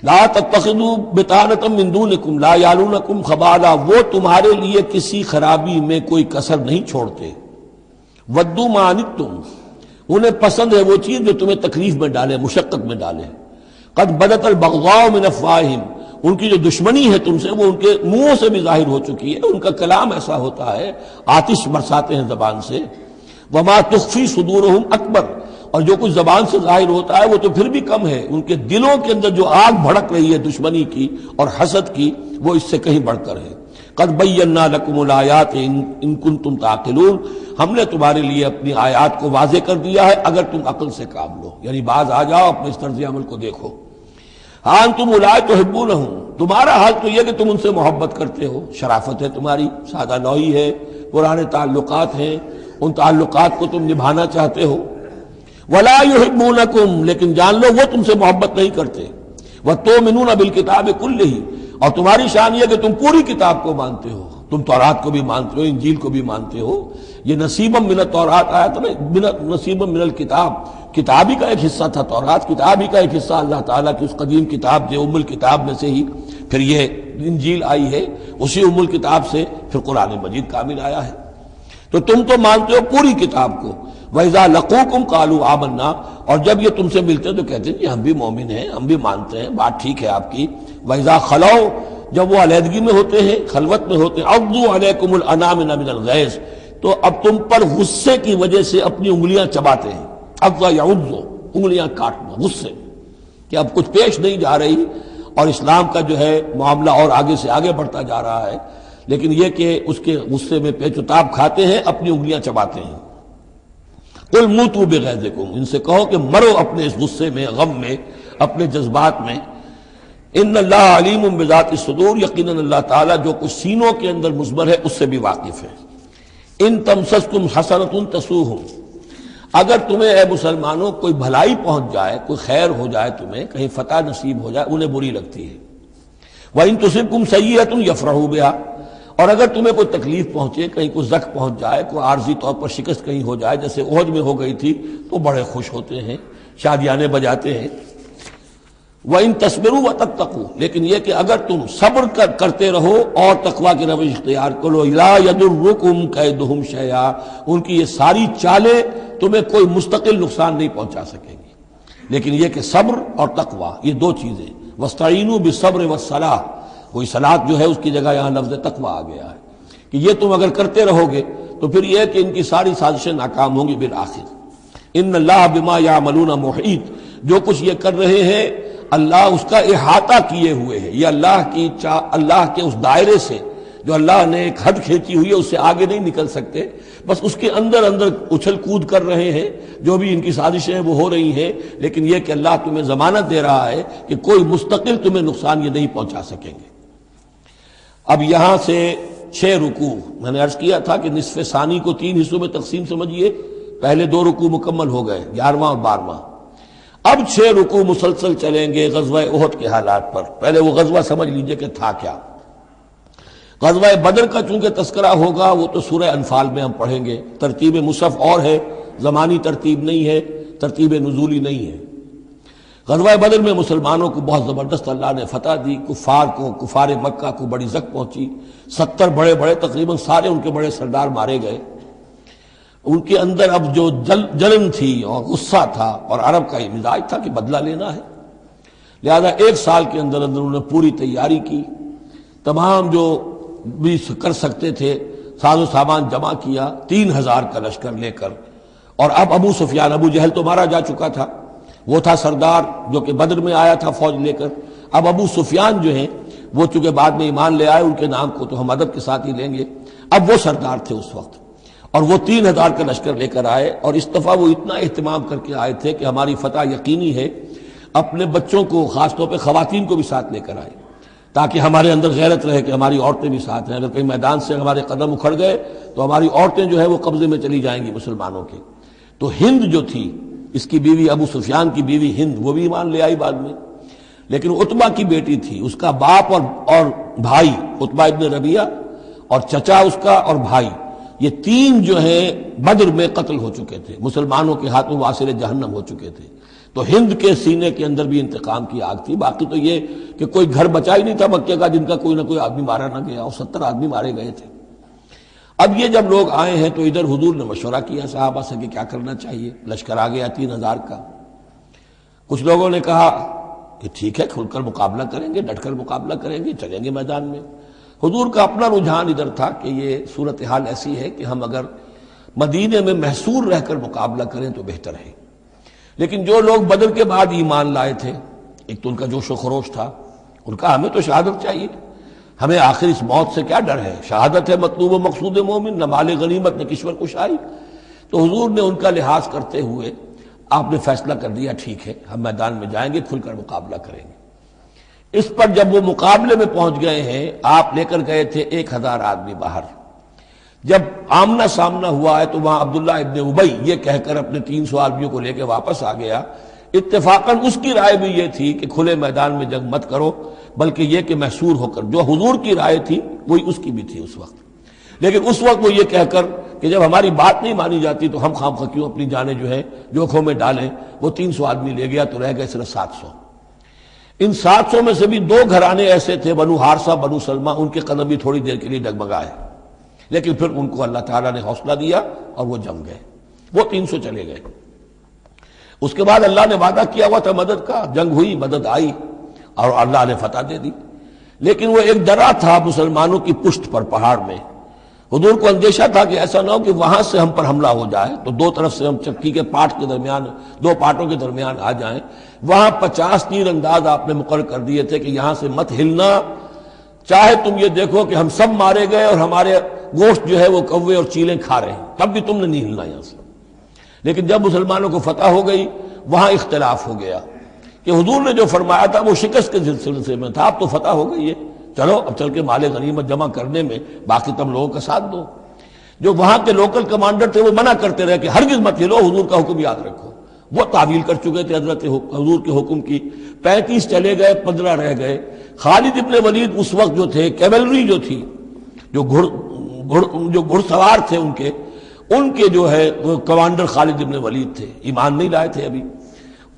لا تتخذوا بطانۃ من دونکم لا یعلونکم خبالا، وہ تمہارے لیے کسی خرابی میں کوئی کسر نہیں چھوڑتے۔ ودوا ما عنتم، انہیں پسند ہے وہ چیز جو تمہیں تکلیف میں ڈالے، مشقت میں ڈالے۔ قد بدت البغضاء من افواہہم، ان کی جو دشمنی ہے تم سے وہ ان کے منہوں سے بھی ظاہر ہو چکی ہے، ان کا کلام ایسا ہوتا ہے، آتش برساتے ہیں زبان سے۔ وما تخفی صدورہم اکبر، اور جو کچھ زبان سے ظاہر ہوتا ہے وہ تو پھر بھی کم ہے، ان کے دلوں کے اندر جو آگ بھڑک رہی ہے دشمنی کی اور حسد کی، وہ اس سے کہیں بڑھ کر ہے۔ قد بینا لکم الآیات ان کنتم تعقلون، ہم نے تمہارے لیے اپنی آیات کو واضح کر دیا ہے اگر تم عقل سے کام لو، یعنی باز آ جاؤ، اپنے اس طرز عمل کو دیکھو۔ ہاں انتم اولئک تحبونہم، تمہارا حال تو یہ کہ تم ان سے محبت کرتے ہو، شرافت ہے تمہاری، سادہ نوئی ہے، پرانے تعلقات ہیں، ان تعلقات کو تم نبھانا چاہتے ہو۔ ولا یحبونکم، لیکن جان لو وہ تم سے محبت نہیں کرتے۔ وتؤمنون بالکتاب کلہ، اور تمہاری شان یہ کہ تم پوری کتاب کو مانتے ہو، تم تورات کو بھی مانتے ہو، انجیل کو بھی مانتے ہو۔ یہ نصیبا من التوراۃ آیا تھا نا، نصیبا من الکتاب، کتاب ہی کا ایک حصہ تھا تورات، کتاب ہی کا ایک حصہ اللہ تعالیٰ کی اس قدیم کتاب جو ام الکتاب میں سے ہی پھر یہ انجیل آئی ہے، اسی ام الکتاب سے پھر قرآن مجید کامل آیا ہے۔ تو تم تو مانتے ہو پوری کتاب کو۔ وَإِذَا لَقُوكُمْ قَالُوا آمَنَّا، اور جب یہ تم سے ملتے تو کہتے ہیں کہ ہم بھی مومن ہیں، ہم بھی مانتے ہیں، بات ٹھیک ہے آپ کی۔ وَإِذَا خَلَوْا، جب وہ علیحدگی میں ہوتے ہیں، خلوت میں ہوتے ہیں، عَضُّوا عَلَيْكُمُ الْأَنَامِلَ مِنَ الْغَيْظِ، تو اب تم پر غصے کی وجہ سے اپنی انگلیاں چباتے ہیں۔ عَضَّ يَعُضُّ، انگلیاں کاٹنا، غصے کہ اب کچھ پیش نہیں جا رہی، اور اسلام کا جو ہے معاملہ اور آگے سے آگے بڑھتا جا رہا ہے، لیکن یہ کہ اس کے غصے میں پیچ و تاب کھاتے ہیں، اپنی انگلیاں چباتے ہیں۔ قل موتوا بغیظکم، ان سے کہو کہ مرو اپنے اس غصے میں، غم میں، اپنے جذبات میں۔ ان اللہ علیم بذات الصدور، یقیناً اللہ تعالیٰ جو کچھ سینوں کے اندر مضمر ہے اس سے بھی واقف ہے۔ ان تمسسکم حسنۃ تسؤہم، اگر تمہیں اے مسلمانوں کوئی بھلائی پہنچ جائے، کوئی خیر ہو جائے، تمہیں کہیں فتح نصیب ہو جائے، انہیں بری لگتی ہے۔ وَإِن تُصِبْكُمْ سَیِّئَةٌ یفرحوا بِہَا، اور اگر تمہیں کوئی تکلیف پہنچے، کہیں کوئی زخم پہنچ جائے، کوئی عارضی طور پر شکست کہیں ہو جائے، جیسے احد میں ہو گئی تھی، تو بڑے خوش ہوتے ہیں، شادیانے بجاتے ہیں۔ وَإِن تَصْبِرُوا وَتَتَّقُوا، لیکن یہ کہ اگر تم صبر کرتے رہو اور تقویٰ کی روش اختیار کرو، لَا يَضُرُّكُمْ كَيْدُهُمْ شَيْئًا، ان کی یہ ساری چالیں تمہیں کوئی مستقل نقصان نہیں پہنچا سکیں گی۔ لیکن یہ کہ صبر اور تقویٰ، یہ دو چیزیں، وَاسْتَعِینُوا بِالصَّبْرِ وَالصَّلَاةِ، وہی صلاۃ جو ہے اس کی جگہ یہاں لفظ تقویٰ آ گیا ہے کہ یہ تم اگر کرتے رہو گے تو پھر یہ کہ ان کی ساری سازشیں ناکام ہوں گی بالآخر۔ ان اللہ بما یعملون محیط، جو کچھ یہ کر رہے ہیں اللہ اس کا احاطہ کیے ہوئے ہے. یہ اللہ کے اس دائرے سے جو اللہ نے ایک حد کھینچی ہوئی ہے اس سے آگے نہیں نکل سکتے. بس اس کے اندر اندر اچھل کود کر رہے ہیں. جو بھی ان کی سازشیں ہیں وہ ہو رہی ہیں، لیکن یہ کہ اللہ تمہیں ضمانت دے رہا ہے کہ کوئی مستقل تمہیں نقصان یہ نہیں پہنچا سکیں گے. اب یہاں سے 6 رکوع میں نے عرض کیا تھا کہ نصف ثانی کو 3 حصوں میں تقسیم سمجھیے. پہلے 2 رکوع مکمل ہو گئے، 11واں اور 12واں. اب 6 رکوع مسلسل چلیں گے غزوہ احد کے حالات پر. پہلے وہ غزوہ سمجھ لیجئے کہ تھا کیا. غزوہ بدر کا چونکہ تذکرہ ہوگا وہ تو سورہ انفال میں ہم پڑھیں گے. ترتیب مصحف اور ہے، زمانی ترتیب نہیں ہے، ترتیب نزولی نہیں ہے. غزوہ بدر میں مسلمانوں کو بہت زبردست اللہ نے فتح دی. کفار مکہ کو بڑی زک پہنچی. 70 بڑے بڑے تقریباً سارے ان کے بڑے سردار مارے گئے. ان کے اندر اب جو جلن تھی اور غصہ تھا، اور عرب کا یہ مزاج تھا کہ بدلہ لینا ہے، لہذا 1 سال کے اندر انہوں نے پوری تیاری کی. تمام جو بھی کر سکتے تھے ساز و سامان جمع کیا، 3000 کا لشکر لے کر. اور اب ابو سفیان، ابو جہل تو مارا جا چکا تھا، وہ تھا سردار جو کہ بدر میں آیا تھا فوج لے کر. اب ابو سفیان جو ہیں وہ چونکہ بعد میں ایمان لے آئے، ان کے نام کو تو ہم ادب کے ساتھ ہی لیں گے. اب وہ سردار تھے اس وقت، اور وہ 3000 کا لشکر لے کر آئے. اور اس دفعہ وہ اتنا اہتمام کر کے آئے تھے کہ ہماری فتح یقینی ہے. اپنے بچوں کو، خاص طور پہ خواتین کو بھی ساتھ لے کر آئے تاکہ ہمارے اندر غیرت رہے کہ ہماری عورتیں بھی ساتھ ہیں. اگر کہیں میدان سے ہمارے قدم اکھڑ گئے تو ہماری عورتیں جو ہے وہ قبضے میں چلی جائیں گی مسلمانوں کے. تو ہند جو تھی، اس کی بیوی، ابو سفیان کی بیوی ہند، وہ بھی ایمان لے آئی بعد میں. لیکن عتبہ کی بیٹی تھی، اس کا باپ اور بھائی عتبہ ابن ربیعہ، اور چچا اس کا اور بھائی، یہ 3 جو ہیں بدر میں قتل ہو چکے تھے، مسلمانوں کے ہاتھوں واصل جہنم ہو چکے تھے. تو ہند کے سینے کے اندر بھی انتقام کی آگ تھی. باقی تو یہ کہ کوئی گھر بچا ہی نہیں تھا مکے کا جن کا کوئی نہ کوئی آدمی مارا نہ گیا، اور 70 آدمی مارے گئے تھے. اب یہ جب لوگ آئے ہیں تو ادھر حضور نے مشورہ کیا صحابہ سے کہ کیا کرنا چاہیے. لشکر آ گیا 3000 کا. کچھ لوگوں نے کہا کہ ٹھیک ہے، کھل کر مقابلہ کریں گے، ڈٹ کر مقابلہ کریں گے، چلیں گے میدان میں. حضور کا اپنا رجحان ادھر تھا کہ یہ صورتحال ایسی ہے کہ ہم اگر مدینے میں محصور رہ کر مقابلہ کریں تو بہتر ہے. لیکن جو لوگ بدر کے بعد ایمان لائے تھے، ایک تو ان کا جوش و خروش تھا، ان کا ہمیں تو شہادت چاہیے، ہمیں آخر اس موت سے کیا ڈر ہے، شہادت ہے مطلوب و مقصود مومن، نہ مال غنیمت نہ کشور کشائی. تو حضور نے ان کا لحاظ کرتے ہوئے آپ نے فیصلہ کر دیا ٹھیک ہے ہم میدان میں جائیں گے، کھل کر مقابلہ کریں گے. اس پر جب وہ مقابلے میں پہنچ گئے ہیں، آپ لے کر گئے تھے 1000 آدمی باہر. جب آمنا سامنا ہوا ہے تو وہاں عبداللہ ابن ابی یہ کہہ کر اپنے 300 آدمیوں کو لے کے واپس آ گیا. اتفاقاً اس کی رائے بھی یہ تھی کہ کھلے میدان میں جنگ مت کرو، بلکہ یہ کہ محصور ہو کر، جو حضور کی رائے تھی وہی اس کی بھی تھی اس وقت. لیکن اس وقت وہ یہ کہہ کر کہ جب ہماری بات نہیں مانی جاتی تو ہم خواہ کیوں اپنی جانیں جو ہے جوکھوں میں ڈالیں. وہ 300 آدمی لے گیا تو رہ گئے صرف 700. ان 700 میں سے بھی 2 گھرانے ایسے تھے، بنو حارثہ بنو سلمہ، ان کے قدم بھی تھوڑی دیر کے لیے ڈگمگائے، لیکن پھر ان کو اللہ تعالیٰ نے حوصلہ دیا اور وہ جم گئے. وہ 300 چلے گئے. اس کے بعد اللہ نے وعدہ کیا ہوا تھا مدد کا، جنگ ہوئی، مدد آئی اور اللہ نے فتح دے دی. لیکن وہ ایک درہ تھا مسلمانوں کی پشت پر پہاڑ میں. حضور کو اندیشہ تھا کہ ایسا نہ ہو کہ وہاں سے ہم پر حملہ ہو جائے تو 2 طرف سے ہم چکی کے پاٹ کے درمیان، 2 پاٹوں کے درمیان آ جائیں. وہاں 50 تیر انداز آپ نے مقرر کر دیے تھے کہ یہاں سے مت ہلنا، چاہے تم یہ دیکھو کہ ہم سب مارے گئے اور ہمارے گوشت جو ہے وہ کوے اور چیلیں کھا رہے ہیں، تب بھی تم نے نہیں ہلنا یہاں سے. لیکن جب مسلمانوں کو فتح ہو گئی وہاں اختلاف ہو گیا کہ حضور نے جو فرمایا تھا وہ شکست کے سلسلے میں تھا. اب تو فتح ہو گئی ہے، چلو اب چل کے مال غنیمت جمع کرنے میں باقی تم لوگوں کا ساتھ دو. جو وہاں کے لوکل کمانڈر تھے وہ منع کرتے رہے کہ ہرگز مت ہلو، حضور کا حکم یاد رکھو. وہ تعویل کر چکے تھے حضرت حضور کے حکم کی. 35 چلے گئے، 15 رہ گئے. خالد ابن ولید اس وقت جو تھے، کیولری جو تھی، جو گھڑ سوار تھے ان کے جو ہے وہ کمانڈر خالد ابن ولید تھے، ایمان نہیں لائے تھے ابھی.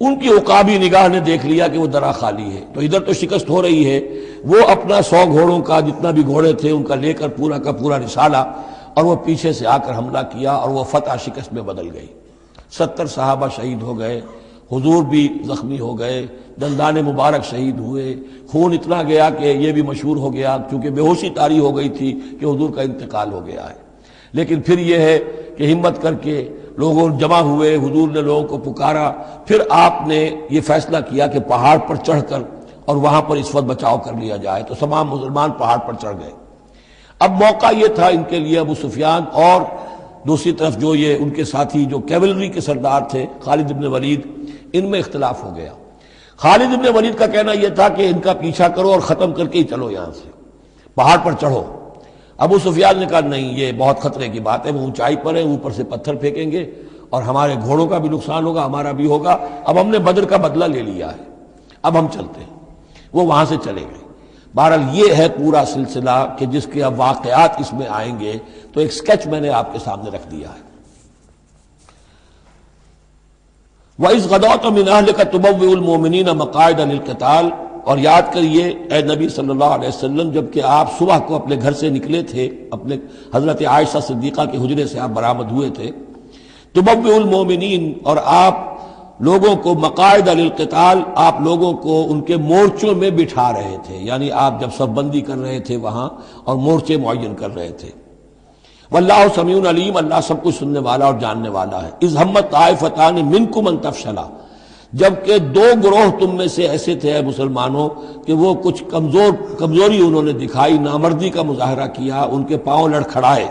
ان کی عقابی نگاہ نے دیکھ لیا کہ وہ درہ خالی ہے، تو ادھر تو شکست ہو رہی ہے. وہ اپنا 100 گھوڑوں کا جتنا بھی گھوڑے تھے ان کا لے کر پورا کا پورا رسالہ، اور وہ پیچھے سے آ کر حملہ کیا اور وہ فتح شکست میں بدل گئی. 70 صحابہ شہید ہو گئے، حضور بھی زخمی ہو گئے، دندان مبارک شہید ہوئے. خون اتنا گیا کہ یہ بھی مشہور ہو گیا کیونکہ بے ہوشی طاری ہو گئی تھی کہ حضور کا انتقال ہو گیا ہے. لیکن پھر یہ ہے کہ ہمت کر کے لوگوں جمع ہوئے، حضور نے لوگوں کو پکارا، پھر آپ نے یہ فیصلہ کیا کہ پہاڑ پر چڑھ کر اور وہاں پر اس وقت بچاؤ کر لیا جائے، تو تمام مسلمان پہاڑ پر چڑھ گئے۔ اب موقع یہ تھا ان کے لیے، ابو سفیان اور دوسری طرف جو یہ ان کے ساتھی جو کیولری کے سردار تھے خالد بن ولید، ان میں اختلاف ہو گیا۔ خالد بن ولید کا کہنا یہ تھا کہ ان کا پیچھا کرو اور ختم کر کے ہی چلو، یہاں سے پہاڑ پر چڑھو۔ ابو سفیان نے کہا نہیں، یہ بہت خطرے کی بات ہے، وہ اونچائی پر ہے، اوپر سے پتھر پھینکیں گے اور ہمارے گھوڑوں کا بھی نقصان ہوگا، ہمارا بھی ہوگا، اب ہم نے بدر کا بدلہ لے لیا ہے، اب ہم چلتے ہیں۔ وہ وہاں سے چلے گئے۔ بہرحال یہ ہے پورا سلسلہ کہ جس کے اب واقعات اس میں آئیں گے، تو ایک سکیچ میں نے آپ کے سامنے رکھ دیا ہے۔ وَإِذْ غَدَوْتَ مِنْ أَهْلِكَ تُبَوِّئُ الْمُؤْمِنِينَ مَقَاعِدَ لِلْقِتَالِ، اور یاد کریے اے نبی صلی اللہ علیہ وسلم، جب کہ آپ صبح کو اپنے گھر سے نکلے تھے، اپنے حضرت عائشہ صدیقہ کے حجرے سے آپ برآمد ہوئے تھے، تُبَوِّئُ الْمُؤْمِنِينَ، اور آپ لوگوں کو مقاعد للقتال، آپ لوگوں کو ان کے مورچوں میں بٹھا رہے تھے، یعنی آپ جب صف بندی کر رہے تھے وہاں اور مورچے معین کر رہے تھے۔ واللہ سمیع علیم، اللہ سب کچھ سننے والا اور جاننے والا ہے۔ اذ ہمت طائفتان منکم ان تفشلا، جبکہ دو گروہ تم میں سے ایسے تھے اے مسلمانوں کہ وہ کچھ کمزوری انہوں نے دکھائی، نامردی کا مظاہرہ کیا، ان کے پاؤں لڑکھڑائے۔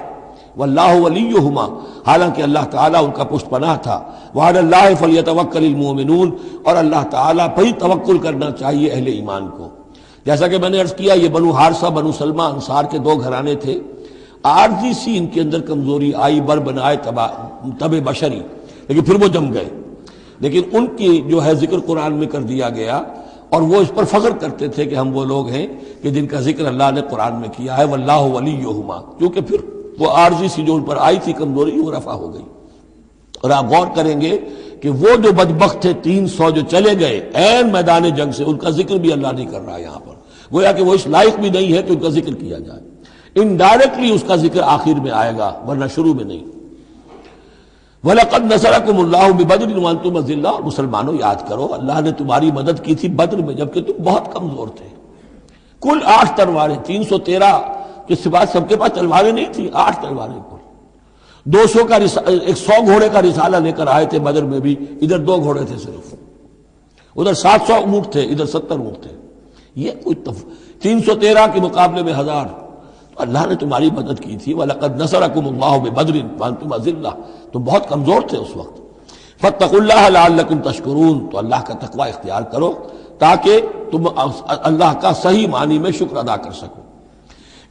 واللہ ولیہما، حالانکہ اللہ تعالیٰ ان کا پشت پناہ تھا۔ وعلی اللہ فلیتوکل المؤمنون، اور اللہ تعالیٰ پر ہی توکل کرنا چاہیے اہل ایمان کو۔ جیسا کہ میں نے عرض کیا، یہ بنو حارثہ بنو سلمہ انصار کے دو گھرانے تھے، عارضی سی ان کے اندر کمزوری آئی، بر بنائے تب بشری، لیکن پھر وہ جم گئے۔ لیکن ان کی جو ہے ذکر قرآن میں کر دیا گیا، اور وہ اس پر فخر کرتے تھے کہ ہم وہ لوگ ہیں کہ جن کا ذکر اللہ نے قرآن میں کیا ہے، واللہ ولیہما، کیونکہ پھر وہ عارضی سی جو ان پر آئی تھی کمزوری، وہ رفع ہو گئی۔ اور آپ غور کریں گے کہ وہ جو بدبخت تھے 300 جو چلے گئے عین میدان جنگ سے، ان کا ذکر بھی اللہ نہیں کر رہا یہاں پر، گویا کہ وہ اس لائق بھی نہیں ہے کہ ان کا ذکر کیا جائے۔ انڈائریکٹلی اس کا ذکر آخر میں آئے گا، ورنہ شروع میں نہیں۔ وَلَقَدْ نَصَرَكُمُ اللَّهُ بِبَدْرٍ وَأَنْتُمْ أَذِلَّةٌ، اور مسلمانوں یاد کرو اللہ نے تمہاری مدد کی تھی بدر میں جبکہ تم بہت کمزور تھے۔ کل 8 تلواریں، 313 کے سوا سب کے پاس تلواریں نہیں تھیں، 8 تلواریں کل۔ 200 کا 100 گھوڑے کا رسالہ لے کر آئے تھے بدر میں بھی، ادھر 2 گھوڑے تھے صرف، ادھر 700 اونٹ تھے، ادھر 70 اونٹ تھے۔ یہ کوئی 313 کے مقابلے میں 1000، اللہ نے تمہاری مدد کی تھی۔ وَلَقَدْ نَصَرَكُمُ اللَّهُ بِبَدْرٍ وَأَنْتُمْ أَذِلَّةٌ، تم بہت کمزور تھے اس وقت۔ فَاتَّقُوا اللَّهَ لَعَلَّكُمْ تَشْكُرُونَ، تو اللہ کا تقوی اختیار کرو تاکہ تم اللہ کا صحیح معنی میں شکر ادا کر سکو۔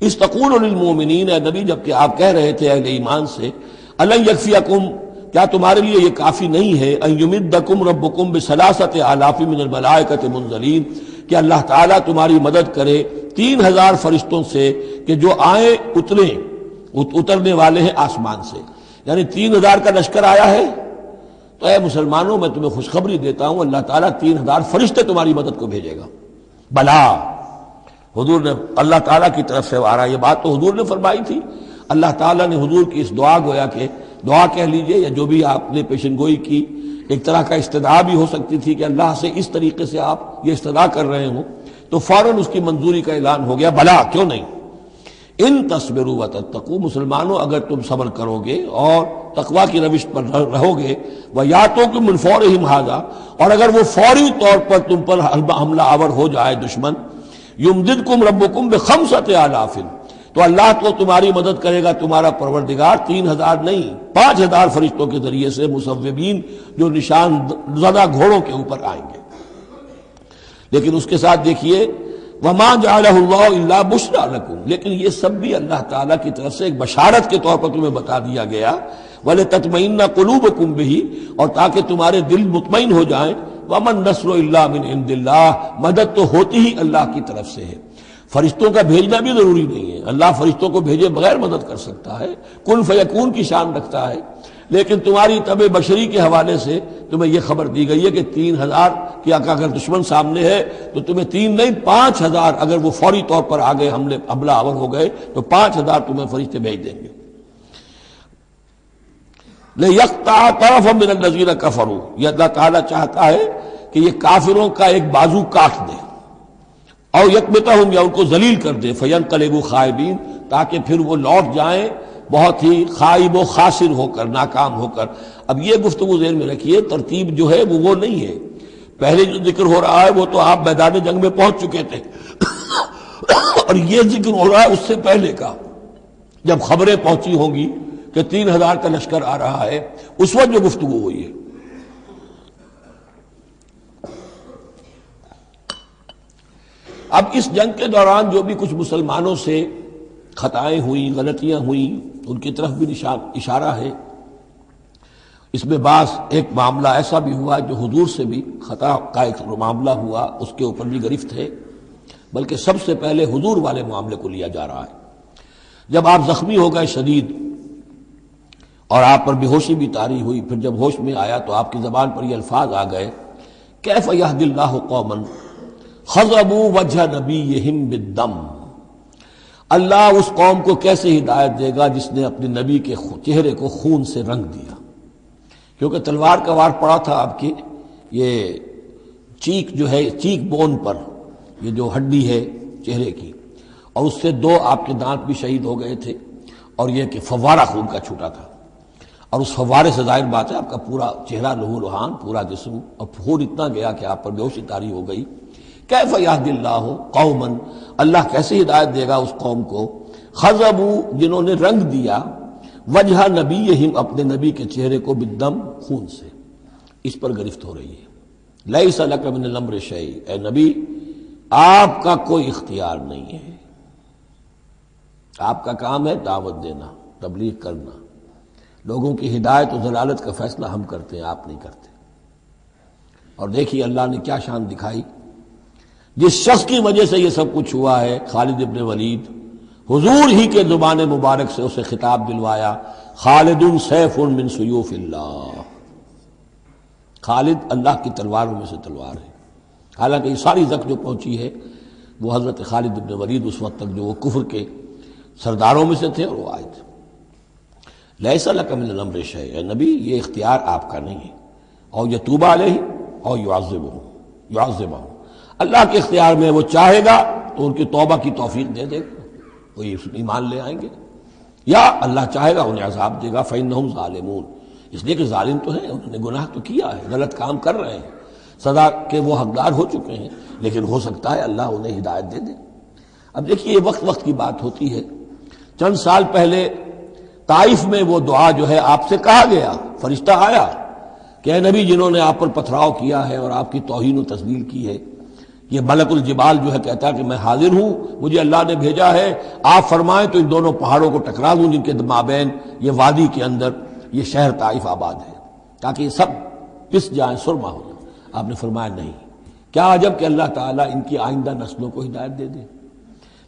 اِذْ تَقُولُ لِلْمُؤْمِنِينَ، اے نبی جبکہ آپ کہہ رہے تھے اہل ایمان سے، أَلَنْ يَكْفِيَكُمْ، کیا تمہارے لیے یہ کافی نہیں ہے، أَنْ يُمِدَّكُمْ رَبُّكُمْ بِثَلَاثَةِ آلَافٍ مِنَ الْمَلَائِكَةِ مُنزَلِينَ، کہ اللہ تعالیٰ تمہاری مدد کرے 3000 فرشتوں سے کہ جو آئیں اترنے والے ہیں آسمان سے، یعنی 3000 کا لشکر آیا ہے۔ تو اے مسلمانوں میں تمہیں خوشخبری دیتا ہوں، اللہ تعالیٰ 3000 فرشتے تمہاری مدد کو بھیجے گا۔ بلا، حضور نے اللہ تعالیٰ کی طرف سے آ رہا، یہ بات تو حضور نے فرمائی تھی، اللہ تعالیٰ نے حضور کی اس دعا، گویا کہ دعا کہہ لیجئے یا جو بھی آپ نے پیشن گوئی کی، ایک طرح کا استدعا بھی ہو سکتی تھی کہ اللہ سے اس طریقے سے آپ یہ استدعا کر رہے ہوں، تو فوراً اس کی منظوری کا اعلان ہو گیا، بلا کیوں نہیں۔ ان تصبروا وتتقوا، مسلمانوں اگر تم صبر کرو گے اور تقوی کی روش پر رہو گے، وَيَأْتُوكُم مِّن فَوْرِهِمْ هَٰذَا، اور اگر وہ فوری طور پر تم پر حملہ آور ہو جائے دشمن، يُمْدِدْكُمْ رَبُّكُمْ بِخَمْسَةِ آلَافٍ، تو اللہ تو تمہاری مدد کرے گا تمہارا پروردگار 3000 نہیں 5000 فرشتوں کے ذریعے سے، مصوبین جو نشان زدہ گھوڑوں کے اوپر آئیں گے۔ لیکن اس کے ساتھ دیکھیے وَمَا جَعَلَهُ اللَّهُ إِلَّا بُشْرَىٰ لَكُمْ، لیکن یہ سب بھی اللہ تعالیٰ کی طرف سے ایک بشارت کے طور پر تمہیں بتا دیا گیا، وَلِتَطْمَئِنَّ قُلُوبُكُمْ بِهِ، اور تاکہ تمہارے دل مطمئن ہو جائیں۔ وَمَا النَّصْرُ إِلَّا مِنْ عِنْدِ اللَّهِ، مدد تو ہوتی ہی اللہ کی طرف سے ہے، فرشتوں کا بھیجنا بھی ضروری نہیں ہے، اللہ فرشتوں کو بھیجے بغیر مدد کر سکتا ہے، کن فیکون کی شان رکھتا ہے۔ لیکن تمہاری طبع بشری کے حوالے سے تمہیں یہ خبر دی گئی ہے کہ 3000 کی اگر دشمن سامنے ہے تو تمہیں 3 نہیں 5000، اگر وہ فوری طور پر آگے حملہ آور ہو گئے تو 5000 تمہیں فرشتے بھیج دیں گے۔ لِيَقْطَعَ طَرَفًا مِّنَ الَّذِينَ كَفَرُوا، یہ اللہ تعالیٰ چاہتا ہے کہ یہ کافروں کا ایک بازو کاٹ دے، اور یکبتہم، یا ان کو ذلیل کر دے، فینقلبوا خائبین، تاکہ پھر وہ لوٹ جائیں بہت ہی خائب و خاسر ہو کر، ناکام ہو کر۔ اب یہ گفتگو ذہن میں رکھیے، ترتیب جو ہے وہ نہیں ہے۔ پہلے جو ذکر ہو رہا ہے وہ تو آپ میدان جنگ میں پہنچ چکے تھے اور یہ ذکر ہو رہا ہے اس سے پہلے کا، جب خبریں پہنچی ہوں گی کہ 3000 کا لشکر آ رہا ہے، اس وقت جو گفتگو ہوئی ہے۔ اب اس جنگ کے دوران جو بھی کچھ مسلمانوں سے خطائیں ہوئیں، غلطیاں ہوئیں، ان کی طرف بھی اشارہ ہے۔ اس میں بعض ایک معاملہ ایسا بھی ہوا جو حضور سے بھی خطا کا ایک معاملہ ہوا، اس کے اوپر بھی گرفت ہے، بلکہ سب سے پہلے حضور والے معاملے کو لیا جا رہا ہے۔ جب آپ زخمی ہو گئے شدید اور آپ پر بے ہوشی بھی طاری ہوئی، پھر جب ہوش میں آیا تو آپ کی زبان پر یہ الفاظ آ گئے، کیف یہدی اللہ قوما خضبوا وجہ نبیہم بالدم، اللہ اس قوم کو کیسے ہدایت دے گا جس نے اپنے نبی کے چہرے کو خون سے رنگ دیا، کیونکہ تلوار کا وار پڑا تھا آپ کی یہ چیک جو ہے، چیک بون پر، یہ جو ہڈی ہے چہرے کی، اور اس سے 2 آپ کے دانت بھی شہید ہو گئے تھے، اور یہ کہ فوارہ خون کا چھوٹا تھا، اور اس فوارے سے ظاہر بات ہے آپ کا پورا چہرہ لہو لہان، پورا جسم، اور خون اتنا گیا کہ آپ پر بے ہوشی طاری ہو گئی۔ کیف یہدی اللہ قوما، اللہ کیسے ہدایت دے گا اس قوم کو، خضبوا جنہوں نے رنگ دیا، وجہ نبیہم اپنے نبی کے چہرے کو، بالدم خون سے۔ اس پر گرفت ہو رہی ہے۔ لیس لک من الامر شیء، اے نبی آپ کا کوئی اختیار نہیں ہے، آپ کا کام ہے دعوت دینا، تبلیغ کرنا، لوگوں کی ہدایت و ضلالت کا فیصلہ ہم کرتے ہیں، آپ نہیں کرتے۔ اور دیکھیے اللہ نے کیا شان دکھائی، جس شخص کی وجہ سے یہ سب کچھ ہوا ہے، خالد ابن ولید، حضور ہی کے زبان مبارک سے اسے خطاب دلوایا، خالد سیف من سیوف اللہ، خالد اللہ کی تلواروں میں سے تلوار ہے۔ حالانکہ یہ ساری زخم جو پہنچی ہے وہ حضرت خالد ابن ولید اس وقت تک جو وہ کفر کے سرداروں میں سے تھے اور وہ آئے تھے۔ لیس لک من الامر شیء، اے نبی یہ اختیار آپ کا نہیں ہے، اور یتوب علیہ اور یعذبہم، اللہ کے اختیار میں، وہ چاہے گا تو ان کی توبہ کی توفیق دے دے گا، وہ ایمان لے آئیں گے، یا اللہ چاہے گا انہیں عذاب دے گا، فإنہم ظالمون، اس لیے کہ ظالم تو ہیں، انہوں نے گناہ تو کیا ہے، غلط کام کر رہے ہیں، سزا کے وہ حقدار ہو چکے ہیں، لیکن ہو سکتا ہے اللہ انہیں ہدایت دے دے۔ اب دیکھیے یہ وقت کی بات ہوتی ہے۔ چند سال پہلے طائف میں وہ دعا جو ہے آپ سے کہا گیا، فرشتہ آیا کہ اے نبی جنہوں نے آپ پر پتھراؤ کیا ہے اور آپ کی توہین و تذلیل کی ہے، یہ ملک الجبال جو ہے کہتا ہے کہ میں حاضر ہوں، مجھے اللہ نے بھیجا ہے، آپ فرمائیں تو ان دونوں پہاڑوں کو ٹکرا دوں جن کے مابین یہ وادی کے اندر یہ شہر طائف آباد ہے، تاکہ یہ سب پس جائیں، سرما ہو جائیں۔ آپ نے فرمایا نہیں، کیا عجب کہ اللہ تعالیٰ ان کی آئندہ نسلوں کو ہدایت دے دے۔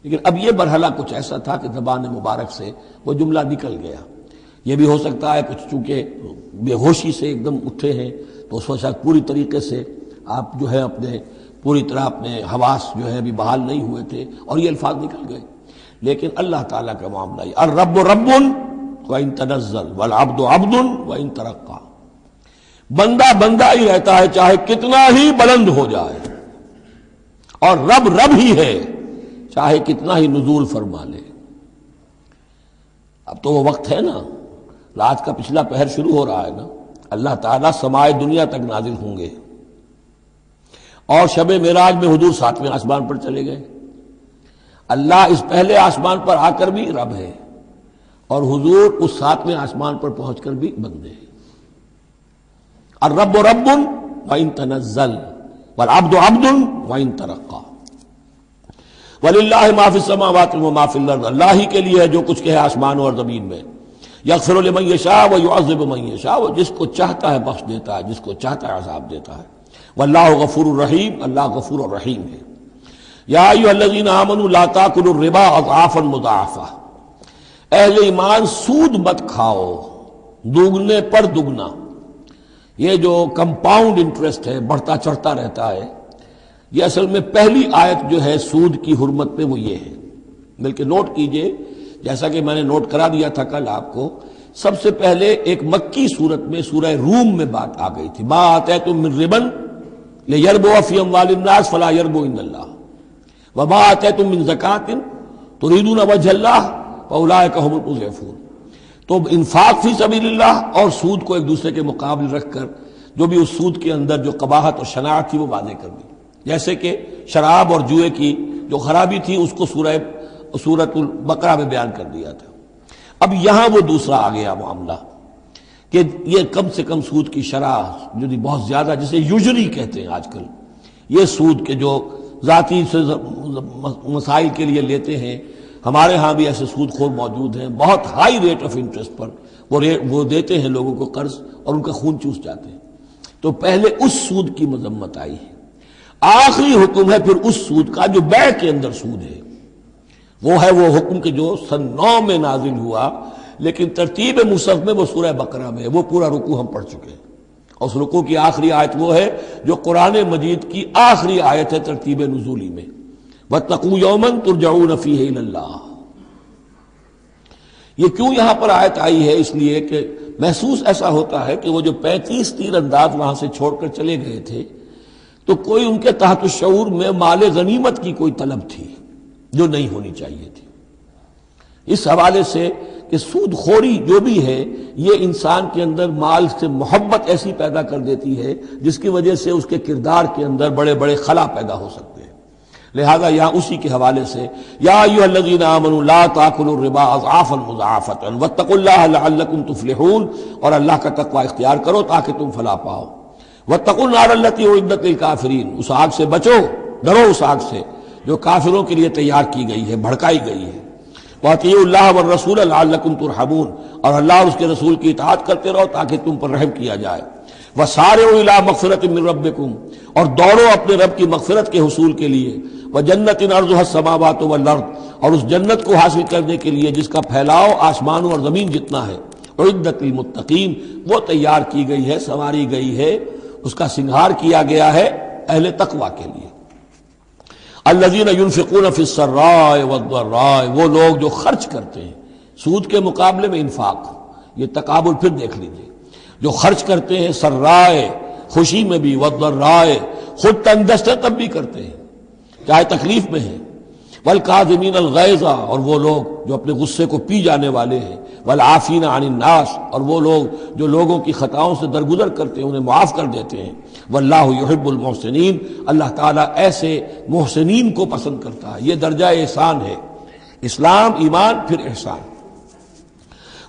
لیکن اب یہ مرحلہ کچھ ایسا تھا کہ زبان مبارک سے وہ جملہ نکل گیا۔ یہ بھی ہو سکتا ہے کچھ چونکہ بے ہوشی سے ایک دم اٹھے ہیں تو اس وقت شاید پوری طریقے سے آپ جو ہے اپنے پوری طرح اپنے حواس جو ہے ابھی بحال نہیں ہوئے تھے اور یہ الفاظ نکل گئے۔ لیکن اللہ تعالیٰ کا معاملہ ہے، الرب رب وإن تنزل والعبد عبد وإن ترقى، بندہ بندہ ہی رہتا ہے چاہے کتنا ہی بلند ہو جائے، اور رب رب ہی ہے چاہے کتنا ہی نزول فرما لے۔ اب تو وہ وقت ہے نا، رات کا پچھلا پہر شروع ہو رہا ہے نا، اللہ تعالیٰ سمائے دنیا تک نازل ہوں گے، اور شب معراج میں حضور 7ویں آسمان پر چلے گئے۔ اللہ اس پہلے آسمان پر آ کر بھی رب ہے، اور حضور اس 7ویں آسمان پر پہنچ کر بھی بندے ہیں۔ الرب رب وإن تنزل والعبد عبد وإن ترقى وللہ ما فی السماوات وما فی الارض، اللہ ہی کے لیے ہے جو کچھ کہ ہے آسمانوں اور زمین میں، یغفر لمن یشاء ویعذب من یشاء، وہ جس کو چاہتا ہے بخش دیتا ہے، جس کو چاہتا ہے عذاب دیتا ہے، واللہ غفور الرحیم، اللہ غفور الرحیم ہے۔ یا ایھا الذین آمنوا لا تاکلوا الربا اضعافا مضاعفہ، اہل ایمان سود مت کھاؤ دوگنے پر دگنا۔ یہ جو کمپاؤنڈ انٹرسٹ ہے، بڑھتا چڑھتا رہتا ہے، یہ اصل میں پہلی آیت جو ہے سود کی حرمت میں وہ یہ ہے۔ بلکہ نوٹ کیجئے، جیسا کہ میں نے نوٹ کرا دیا تھا کل آپ کو، سب سے پہلے ایک مکی صورت میں سورہ روم میں بات آ گئی تھی، ما آتیتم من ربا لیربو فی اموال الناس فلا یربو عند اللہ وما آتیتم من زکاۃ تریدون وجہ اللہ فاولئک هم المضعفون۔ تو انفاق فی سبیل اللہ اور سود کو ایک دوسرے کے مقابل رکھ کر جو بھی اس سود کے اندر جو قباحت اور شناعت تھی وہ واضح کر دی، جیسے کہ شراب اور جوئے کی جو خرابی تھی اس کو سورۃ البقرہ میں بیان کر دیا تھا۔ اب یہاں وہ دوسرا آ گیا معاملہ کہ یہ کم سے کم سود کی شرح جو بہت زیادہ، جسے یوجری کہتے ہیں آج کل، یہ سود کے جو ذاتی مسائل کے لیے لیتے ہیں، ہمارے ہاں بھی ایسے سود خور موجود ہیں، بہت ہائی ریٹ آف انٹرسٹ پر وہ دیتے ہیں لوگوں کو قرض اور ان کا خون چوس جاتے ہیں۔ تو پہلے اس سود کی مذمت آئی ہے، آخری حکم ہے پھر اس سود کا جو بیع کے اندر سود ہے، وہ ہے وہ حکم کہ جو سن 9 میں نازل ہوا، لیکن ترتیب مصحف میں وہ سورہ بقرہ میں ہے، وہ پورا رکوع ہم پڑھ چکے ہیں، اور اس رکوع کی آخری آیت وہ ہے جو قرآن مجید کی آخری آیت ہے ترتیب نزولی میں، وَاتَّقُوا يَوْمًا تُرْجَعُونَ فِيهِ إِلَى اللَّهِ۔ یہ کیوں یہاں پر آیت آئی ہے؟ اس لیے کہ محسوس ایسا ہوتا ہے کہ وہ جو 35 تیر انداز وہاں سے چھوڑ کر چلے گئے تھے تو کوئی ان کے تحت الشعور میں مال غنیمت کی کوئی طلب تھی جو نہیں ہونی چاہیے تھی۔ اس حوالے سے کہ سود خوری جو بھی ہے یہ انسان کے اندر مال سے محبت ایسی پیدا کر دیتی ہے جس کی وجہ سے اس کے کردار کے اندر بڑے بڑے خلا پیدا ہو سکتے ہیں۔ لہذا یہاں اسی کے حوالے سے یا ایھا الذین آمنوا لا تاکلوا الربا اضعافا مضاعفۃ واتقوا اللہ لعلکم تفلحون، اور اللہ کا تقوی اختیار کرو تاکہ تم فلاح پاؤ۔ واتقوا النار التی اعدت للکافرین، اس آگ سے بچو، ڈرو اس آگ سے جو کافروں کے لیے تیار کی گئی ہے، بھڑکائی گئی ہے۔ وَأَطِیعُوا اللَّهَ وَالرَّسُولَ لَعَلَّکُمْ تُرْحَمُونَ، اور اللہ اور اس کے رسول کی اطاعت کرتے رہو تاکہ تم پر رحم کیا جائے۔ وَسَارِعُوا إِلَىٰ مَغْفِرَةٍ مِّن رَّبِّكُمْ، اور دوڑو اپنے رب کی مغفرت کے حصول کے لیے۔ وَجَنَّةٍ عَرْضُهَا السَّمَاوَاتُ وَالْأَرْضُ، اور اس جنت کو حاصل کرنے کے لیے جس کا پھیلاؤ آسمانوں اور زمین جتنا ہے۔ اعدت للمتقین، وہ تیار کی گئی ہے، سنواری گئی ہے، اس کا سنگھار کیا گیا ہے اہل تقوی کے لیے۔ الذین ينفقون فی السراء والضراء، وہ لوگ جو خرچ کرتے ہیں سود کے مقابلے میں انفاق، یہ تقابل پھر دیکھ لیجئے، جو خرچ کرتے ہیں سرائے خوشی میں بھی، والضراء خود تنگ دست ہے تب بھی کرتے ہیں چاہے تکلیف میں ہیں، والکاظمین الغیظ، اور وہ لوگ جو اپنے غصے کو پی جانے والے ہیں، والعافین عن الناس، اور وہ لوگ جو لوگوں کی خطاؤں سے درگزر کرتے ہیں انہیں معاف کر دیتے ہیں۔ واللہ یحب المحسنین، اللہ تعالیٰ ایسے محسنین کو پسند کرتا ہے، یہ درجہ احسان ہے، اسلام، ایمان، پھر احسان۔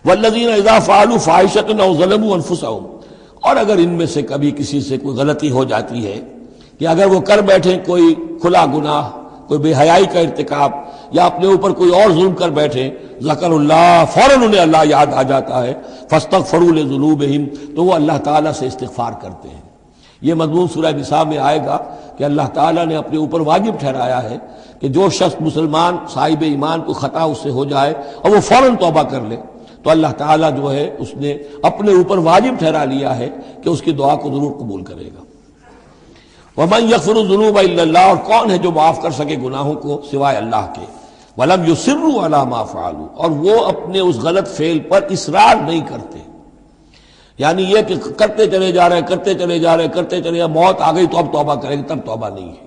والذین اذا فعلوا فاحشۃ او ظلموا انفسهم، اور اگر ان میں سے کبھی کسی سے کوئی غلطی ہو جاتی ہے کہ اگر وہ کر بیٹھیں کوئی کھلا گناہ، کوئی بے حیائی کا ارتکاب، یا اپنے اوپر کوئی اور ظلم کر بیٹھے، ذکر اللہ، فوراً انہیں اللہ یاد آ جاتا ہے، فاستغفروا لذنوبہم، تو وہ اللہ تعالیٰ سے استغفار کرتے ہیں۔ یہ مضمون سورہ نساء میں آئے گا کہ اللہ تعالیٰ نے اپنے اوپر واجب ٹھہرایا ہے کہ جو شخص مسلمان صاحب ایمان کو خطا اس سے ہو جائے اور وہ فوراً توبہ کر لے تو اللہ تعالیٰ جو ہے اس نے اپنے اوپر واجب ٹھہرا لیا ہے کہ اس کی دعا کو ضرور قبول کرے گا۔ وَمَن يَغْفِرُ الذُّنُوبَ إِلَّا اللَّهُ، اور کون ہے جو معاف کر سکے گناہوں کو سوائے اللہ کے۔ وَلَمْ يُصِرُّوا عَلَىٰ مَا فَعَلُوا، اور وہ اپنے اس غلط فعل پر اصرار نہیں کرتے، یعنی یہ کہ کرتے چلے جا رہے کرتے چلے جا رہے کرتے چلے، موت آ گئی تو اب توبہ کریں گے، تب توبہ نہیں ہے۔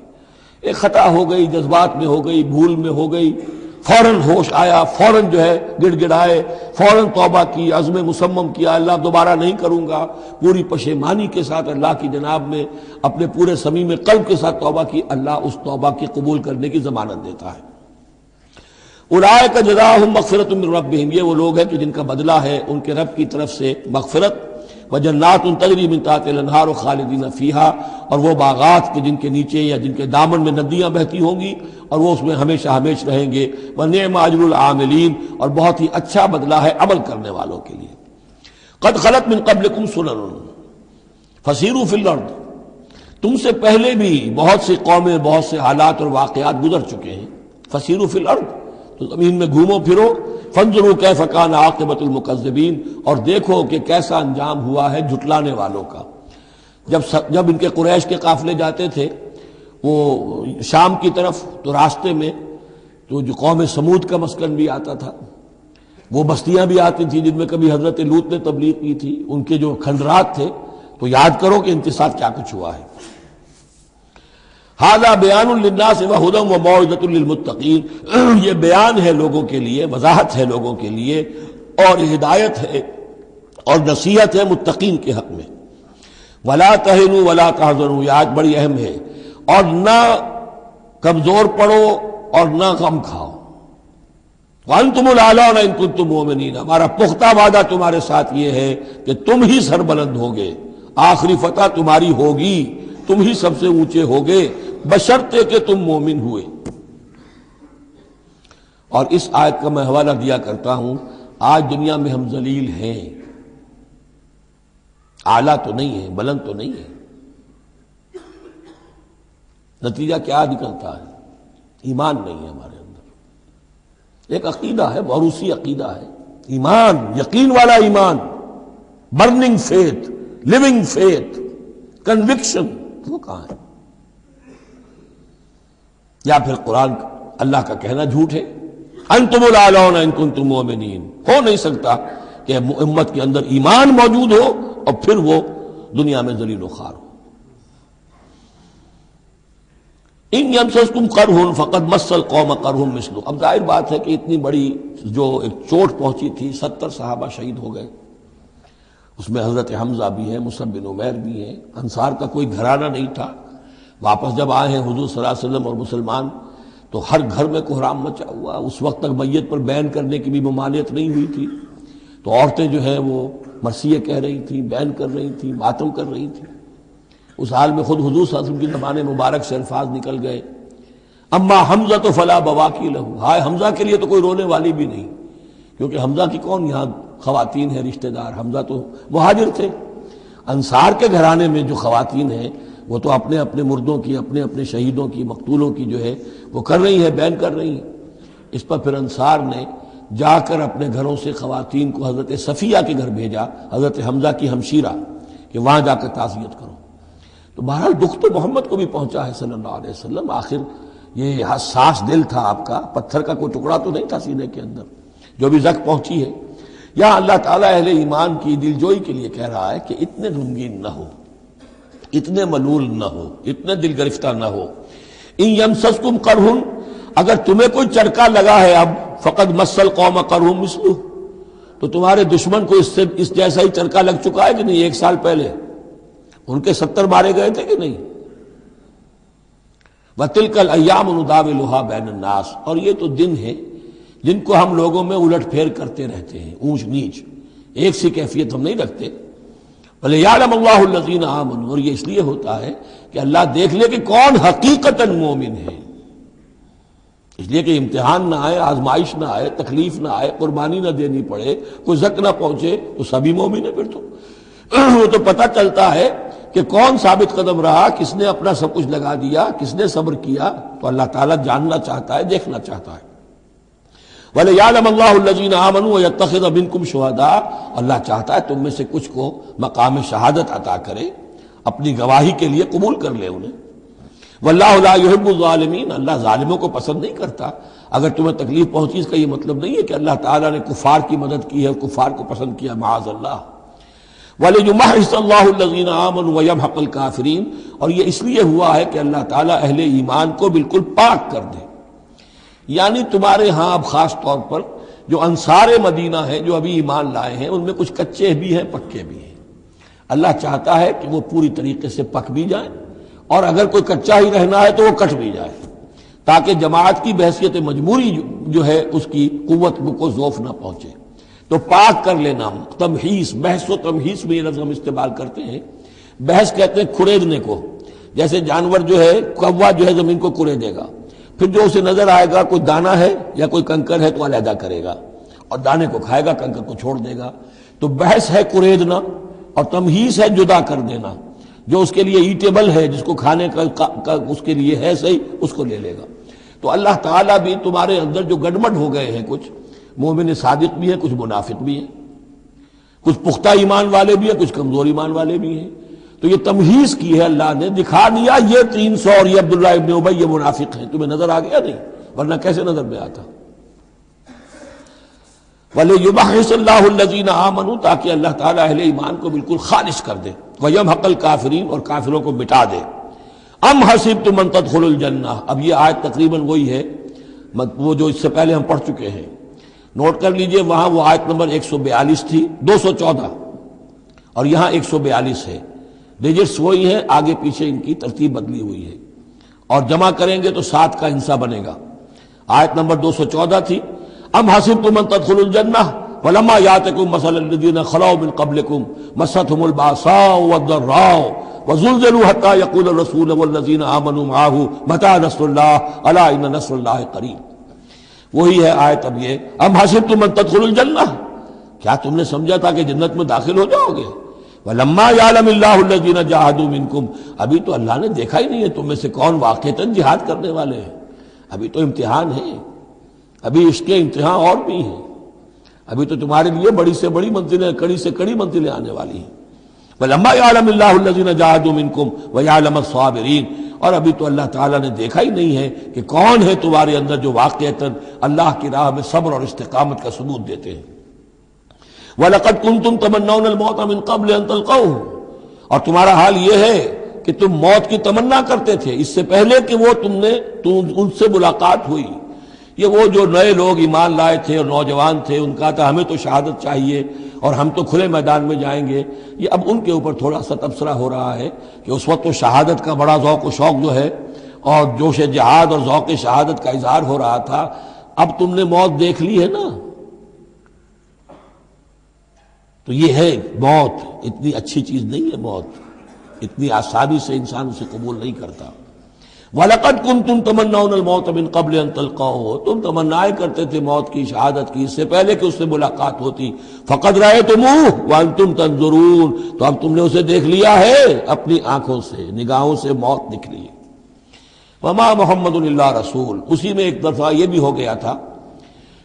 ایک خطا ہو گئی، جذبات میں ہو گئی، بھول میں ہو گئی، فوراً ہوش آیا، فوراً جو ہے گڑ گڑائے، فوراً توبہ کی، عزم مصمم کیا اللہ دوبارہ نہیں کروں گا، پوری پشیمانی کے ساتھ اللہ کی جناب میں اپنے پورے صمیم قلب کے ساتھ توبہ کی، اللہ اس توبہ کی قبول کرنے کی ضمانت دیتا ہے۔ اولئک جزاؤہم مغفرۃ من ربہم، یہ وہ لوگ ہیں کہ جن کا بدلہ ہے ان کے رب کی طرف سے مغفرت، وجنات تجری من تحتہا الانہار خالدین فیہا، اور وہ باغات کہ جن کے نیچے یا جن کے دامن میں ندیاں بہتی ہوں گی اور وہ اس میں ہمیشہ ہمیش رہیں گے۔ ونعم اجر العاملین، اور بہت ہی اچھا بدلہ ہے عمل کرنے والوں کے لیے۔ قد خلت من قبلکم سنن فسیروا فی الارض، تم سے پہلے بھی بہت سی قومیں، بہت سے حالات اور واقعات گزر چکے ہیں۔ فسیروا فی الارض، تو زمین میں گھومو پھرو، فانظروا کیف کان عاقبۃ المکذبین، اور دیکھو کہ کیسا انجام ہوا ہے جھٹلانے والوں کا۔ جب ان کے قریش کے قافلے جاتے تھے وہ شام کی طرف تو راستے میں تو جو قوم سمود کا مسکن بھی آتا تھا، وہ بستیاں بھی آتی تھیں جن میں کبھی حضرت لوط نے تبلیغ کی تھی، ان کے جو کھنڈرات تھے، تو یاد کرو کہ ان کے ساتھ کیا کچھ ہوا ہے۔ ھذا بیان للناس وہدی وموعظۃ للمتقین، یہ بیان ہے لوگوں کے لیے، وضاحت ہے لوگوں کے لیے اور ہدایت ہے اور نصیحت ہے متقین کے حق میں۔ ولا تہنوا ولا تحزنوا، یہ آیت بڑی اہم ہے، اور نہ کمزور پڑو اور نہ غم کھاؤ۔ وانتم الاعلون ان کنتم مؤمنین، ہمارا پختہ وعدہ تمہارے ساتھ یہ ہے کہ تم ہی سربلند ہوگے، آخری فتح تمہاری ہوگی، تم ہی سب سے اونچے ہوگے بشرطے کہ تم مومن ہوئے۔ اور اس آیت کا میں حوالہ دیا کرتا ہوں، آج دنیا میں ہم ذلیل ہیں، اعلیٰ تو نہیں ہے، بلند تو نہیں ہے، نتیجہ کیا نکلتا ہے؟ ایمان نہیں ہے ہمارے اندر، ایک عقیدہ ہے، موروثی عقیدہ ہے، ایمان، یقین والا ایمان، burning faith, living faith, conviction, وہ کہاں ہے؟ یا پھر قرآن اللہ کا کہنا جھوٹ ہے، انتم الاعلون ان کنتم مؤمنین۔ ہو نہیں سکتا کہ امت کے اندر ایمان موجود ہو اور پھر وہ دنیا میں ذلیل و خوار ہو۔ ان یمسسکم قرح فقد مس القوم قرح مثلہ، اب ظاہر بات ہے کہ اتنی بڑی جو ایک چوٹ پہنچی تھی، 70 صحابہ شہید ہو گئے، اس میں حضرت حمزہ بھی ہے، مصعب بن عمیر بھی ہیں، انصار کا کوئی گھرانہ نہیں تھا۔ واپس جب آئے ہیں حضور صلی اللہ علیہ وسلم اور مسلمان تو ہر گھر میں کوحرام مچا ہوا، اس وقت تک میت پر بیان کرنے کی بھی ممانعت نہیں ہوئی تھی، تو عورتیں جو ہیں وہ مرثیے کہہ رہی تھیں، بیان کر رہی تھیں، ماتم کر رہی تھیں۔ اس حال میں خود حضور صلی اللہ علیہ وسلم کی زبان مبارک سے الفاظ نکل گئے، اما حمزہ تو فلا بواکی لہو، ہائے حمزہ کے لیے تو کوئی رونے والی بھی نہیں، کیونکہ حمزہ کی کون یہاں خواتین ہیں رشتہ دار، حمزہ تو مہاجر تھے۔ انصار کے گھرانے میں جو خواتین ہیں وہ تو اپنے اپنے مردوں کی، اپنے اپنے شہیدوں کی، مقتولوں کی جو ہے وہ کر رہی ہیں، بیان کر رہی ہیں۔ اس پر پھر انصار نے جا کر اپنے گھروں سے خواتین کو حضرت صفیہ کے گھر بھیجا، حضرت حمزہ کی ہمشیرہ، کہ وہاں جا کر تعزیت کرو۔ تو بہرحال دکھ تو محمد کو بھی پہنچا ہے صلی اللہ علیہ وسلم، آخر یہ حساس دل تھا آپ کا، پتھر کا کوئی ٹکڑا تو نہیں تھا سینے کے اندر، جو بھی زخم پہنچی ہے۔ یہاں اللہ تعالیٰ اہل ایمان کی دلجوئی کے لیے کہہ رہا ہے کہ اتنے غمگین نہ ہو، اتنے ملول نہ ہو، اتنے دل گرفتہ نہ ہو۔ ان یمسسکم قرح، اگر تمہیں کوئی چرکا لگا ہے اب، فقد مس القوم قرح مثلہ، تو تمہارے دشمن کو اس جیسا ہی چرکا لگ چکا ہے کہ نہیں؟ 1 سال پہلے ان کے 70 مارے گئے تھے کہ نہیں؟ وَتِلْكَ الْأَيَّامُ نُدَاوِلُهَا بَيْنَ النَّاسِ، اور یہ تو دن ہیں جن کو ہم لوگوں میں الٹ پھیر کرتے رہتے ہیں، اونچ نیچ، ایک سی کیفیت ہم نہیں رکھتے۔ وَلِيَعْلَمَ اللَّهُ الَّذِينَ آمَنُوا، اور یہ اس لیے ہوتا ہے کہ اللہ دیکھ لے کہ کون حقیقتاً مومن ہے، اس لیے کہ امتحان نہ آئے، آزمائش نہ آئے، تکلیف نہ آئے، قربانی نہ دینی پڑے، کوئی زک نہ پہنچے تو سبھی مومن ہیں۔ پھر تو وہ تو پتہ چلتا ہے کہ کون ثابت قدم رہا، کس نے اپنا سب کچھ لگا دیا، کس نے صبر کیا۔ تو اللہ تعالیٰ جاننا چاہتا ہے، دیکھنا چاہتا ہے۔ وَلِيَعْلَمَ اللَّهُ الَّذِينَ آمَنُوا وَيَتَّخِذَ مِنكُمْ شُهَدَاءَ، اللہ چاہتا ہے تم میں سے کچھ کو مقام شہادت عطا کرے، اپنی گواہی کے لیے قبول کر لے انہیں۔ وَاللَّهُ لَا يُحِبُّ الظَّالِمِينَ، اللہ ظالموں کو پسند نہیں کرتا۔ اگر تمہیں تکلیف پہنچی اس کا یہ مطلب نہیں ہے کہ اللہ تعالیٰ نے کفار کی مدد کی ہے اور کفار کو پسند کیا، معاذ اللہ۔ وَلِيُمَحِّصَ اللَّهُ الَّذِينَ آمَنُوا وَيَمْحَقَ الْكَافِرِينَ، اور یہ اس لیے ہوا ہے کہ اللہ تعالیٰ اہل ایمان کو بالکل پاک کر دے۔ یعنی تمہارے ہاں اب خاص طور پر جو انصار مدینہ ہیں، جو ابھی ایمان لائے ہیں، ان میں کچھ کچے بھی ہیں، پکے بھی ہیں۔ اللہ چاہتا ہے کہ وہ پوری طریقے سے پک بھی جائیں، اور اگر کوئی کچا ہی رہنا ہے تو وہ کٹ بھی جائے، تاکہ جماعت کی بحثیت مجبوری جو ہے اس کی قوت کو ضعف نہ پہنچے۔ تو پاک کر لینا، تمحیص، بحث و تمحیص میں یہ لفظ ہم استعمال کرتے ہیں۔ بحث کہتے ہیں کھریدنے کو، جیسے جانور جو ہے، کوا جو ہے زمین کو کھریدے گا، پھر جو اسے نظر آئے گا کوئی دانہ ہے یا کوئی کنکر ہے تو علیحدہ کرے گا، اور دانے کو کھائے گا، کنکر کو چھوڑ دے گا۔ تو بحث ہے کھریدنا، اور تمحیص ہے جدا کر دینا۔ جو اس کے لیے ایٹیبل ہے، جس کو کھانے کا اس کے لیے ہے صحیح، اس کو لے لے گا۔ تو اللہ تعالیٰ بھی تمہارے اندر جو گڑبڑ ہو گئے ہیں، کچھ مومن صادق بھی ہیں، کچھ منافق بھی ہیں، کچھ پختہ ایمان والے بھی ہیں، کچھ کمزور ایمان والے بھی ہیں، تو یہ تمحیص کی ہے اللہ نے، دکھا دیا یہ 300 اور یہ عبداللہ ابن ابی یہ منافق ہیں، تمہیں نظر آ گیا نہیں؟ ورنہ کیسے نظر میں آتا؟ وَلِيُمَحِّصَ اللَّهُ الَّذِينَ آمَنُوا، تاکہ اللہ تعالیٰ اہل ایمان کو بالکل خالص کر دے، وَيَمْحَقَ الْكَافِرِينَ، اور کافروں کو مٹا دے۔ ام حسبتم ان تدخلوا الجنہ، اب یہ آیت تقریباً وہی ہے وہ جو اس سے پہلے ہم پڑھ چکے ہیں۔ نوٹ کر لیجئے، وہاں وہ آیت نمبر 142 تھی، 214 اور یہاں 142 ہے، ڈیجٹس وہی ہیں، آگے پیچھے ان کی ترتیب بدلی ہوئی ہے، اور جمع کریں گے تو 7 کا حصہ بنے گا۔ آیت نمبر 214 تھی، ام حسبتم ان تدخلوا الجنہ ولما یاتکم مثل الذین خلوا من قبلکم مستهم الباساء والضراء وزلزلوا حتى يقول الرسول والذین آمنوا معه متى نصر اللہ الا ان نصر اللہ قریب۔ وہی ہے آیت اب یہ، ام حسبتم ان تدخلوا الجنہ، کیا تم نے سمجھا تھا کہ جنت میں داخل ہو جاؤ گے؟ وَلَمَّا يَعْلَمِ اللَّهُ الَّذِينَ جَاهَدُوا مِنْكُمْ، ابھی تو اللہ نے دیکھا ہی نہیں ہے تم میں سے کون واقعتاً جہاد کرنے والے ہیں، ابھی تو امتحان ہے، ابھی اس کے امتحان اور بھی ہیں، ابھی تو تمہارے لیے بڑی سے بڑی منزلیں، کڑی سے کڑی منزلیں آنے والی ہیں۔ وَلَمَّا يَعْلَمِ اللَّهُ الَّذِينَ جَاهَدُوا مِنْكُمْ وَيَعْلَمَ الصَّابِرِينَ، اور ابھی تو اللہ تعالیٰ نے دیکھا ہی نہیں ہے کہ کون ہے تمہارے اندر جو واقعتاً اللہ کی راہ میں صبر اور استقامت کا ثبوت دیتے ہیں۔ وَلَقَدْ كُنْتُمْ تَمَنَّوْنَ الْمَوْتَ مِنْ قَبْلِ أَنْ تَلْقَوْهُ، اور تمہارا حال یہ ہے کہ تم موت کی تمنا کرتے تھے اس سے پہلے کہ وہ ان سے ملاقات ہوئی۔ یہ وہ جو نئے لوگ ایمان لائے تھے اور نوجوان تھے، ان کا تھا ہمیں تو شہادت چاہیے اور ہم تو کھلے میدان میں جائیں گے، یہ اب ان کے اوپر تھوڑا سا تبصرہ ہو رہا ہے کہ اس وقت تو شہادت کا بڑا ذوق و شوق جو ہے اور جوش جہاد اور ذوق شہادت کا اظہار ہو رہا تھا، اب تم نے موت دیکھ لی ہے نا، تو یہ ہے موت، اتنی اچھی چیز نہیں ہے موت، اتنی آسانی سے انسان اسے قبول نہیں کرتا۔ وَلَقَدْ كُنْتُمْ تَمَنَّوْنَ الْمَوْتَ مِنْ قَبْلِ أَنْ تَلْقَوْهُ، تم تمنائیں کرتے تھے موت کی، شہادت کی، اس سے پہلے کہ اس سے ملاقات ہوتی۔ فَقَدْ رَأَيْتُمُوهُ وَأَنْتُمْ تَنْظُرُونَ، تو اب تم نے اسے دیکھ لیا ہے اپنی آنکھوں سے، نگاہوں سے موت نکلی۔ وَمَا مُحَمَّدٌ إِلَّا رَسُولٌ، اسی میں ایک دفعہ یہ بھی ہو گیا تھا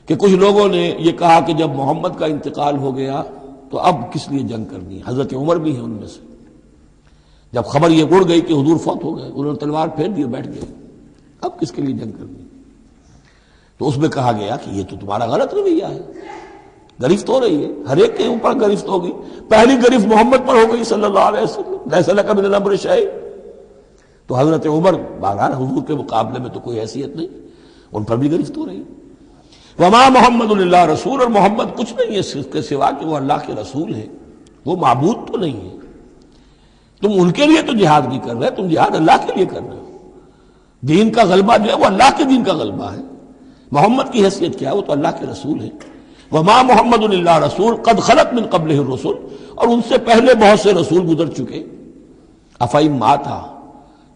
کہ کچھ لوگوں نے یہ کہا کہ جب محمد کا انتقال ہو گیا تو اب کس لیے جنگ کرنی؟ حضرت عمر بھی ہیں ان میں سے، جب خبر یہ اڑ گئی کہ حضور فوت ہو گئے، انہوں نے تلوار پھیر دی، بیٹھ گئے، اب کس کے لیے جنگ کرنی؟ تو اس میں کہا گیا کہ یہ تو تمہارا غلط رویہ ہے، گرفت ہو رہی ہے، ہر ایک کے اوپر گرفت ہوگی، پہلی گرفت محمد پر ہو گئی صلی اللہ علیہ وسلم، لیس لک من الامر شیء، تو حضرت عمر بہرحال حضور کے مقابلے میں تو کوئی حیثیت نہیں، ان پر بھی گرفت ہو رہی ہے۔ وما محمد الا رسول، اور محمد کچھ نہیں ہے اس کے سوا کہ وہ اللہ کے رسول ہے، وہ معبود تو نہیں ہے، تم ان کے لیے تو جہاد نہیں کر رہے، تم جہاد اللہ کے لیے کر رہے ہو، دین کا غلبہ جو ہے وہ اللہ کے دین کا غلبہ ہے، محمد کی حیثیت کیا ہے؟ وہ تو اللہ کے رسول ہے۔ وما محمد الا رسول قد خلت من قبلہ الرسل، اور ان سے پہلے بہت سے رسول گزر چکے، افئن مات،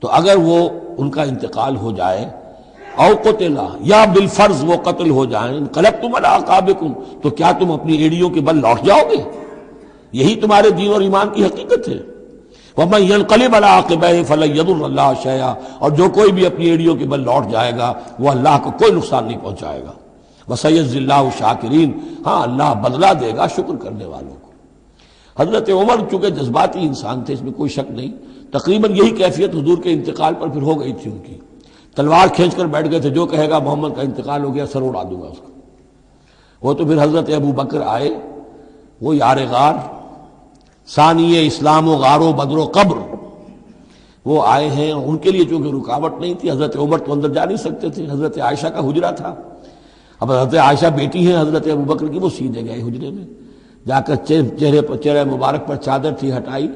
تو اگر وہ ان کا انتقال ہو جائے، او قتلا، یا بالفرض وہ قتل ہو جائیں، انقلبتم علی اعقابکم، تو کیا تم اپنی ایڑیوں کے بل لوٹ جاؤ گے؟ یہی تمہارے دین اور ایمان کی حقیقت ہے۔ وَمَن يَنْقَلِبْ عَلَىٰ عَقِبَيْهِ فَلَن يَضُرَّ اللَّهَ شَيْئًا، اور جو کوئی بھی اپنی ایڑیوں کے بل لوٹ جائے گا وہ اللہ کو کوئی نقصان نہیں پہنچائے گا۔ وَسَيَجْزِي اللَّهُ الشَّاكِرِينَ، ہاں اللہ بدلہ دے گا شکر کرنے والوں کو۔ حضرت عمر چونکہ جذباتی انسان تھے، اس میں کوئی شک نہیں، تقریباً یہی کیفیت حضور کے انتقال پر پھر ہو گئی تھی ان کی، تلوار کھینچ کر بیٹھ گئے تھے، جو کہے گا محمد کا انتقال ہو گیا سر اڑا دوں گا اس کو۔ وہ تو پھر حضرت ابو بکر آئے، وہ یار غار، ثانی اسلام و غار و بدر و قبر، وہ آئے ہیں، ان کے لیے چونکہ رکاوٹ نہیں تھی، حضرت عمر تو اندر جا نہیں سکتے تھے، حضرت عائشہ کا حجرہ تھا، اب حضرت عائشہ بیٹی ہیں حضرت ابو بکر کی، وہ سیدھے گئے حجرے میں، جا کر چہرے مبارک پر چادر تھی ہٹائی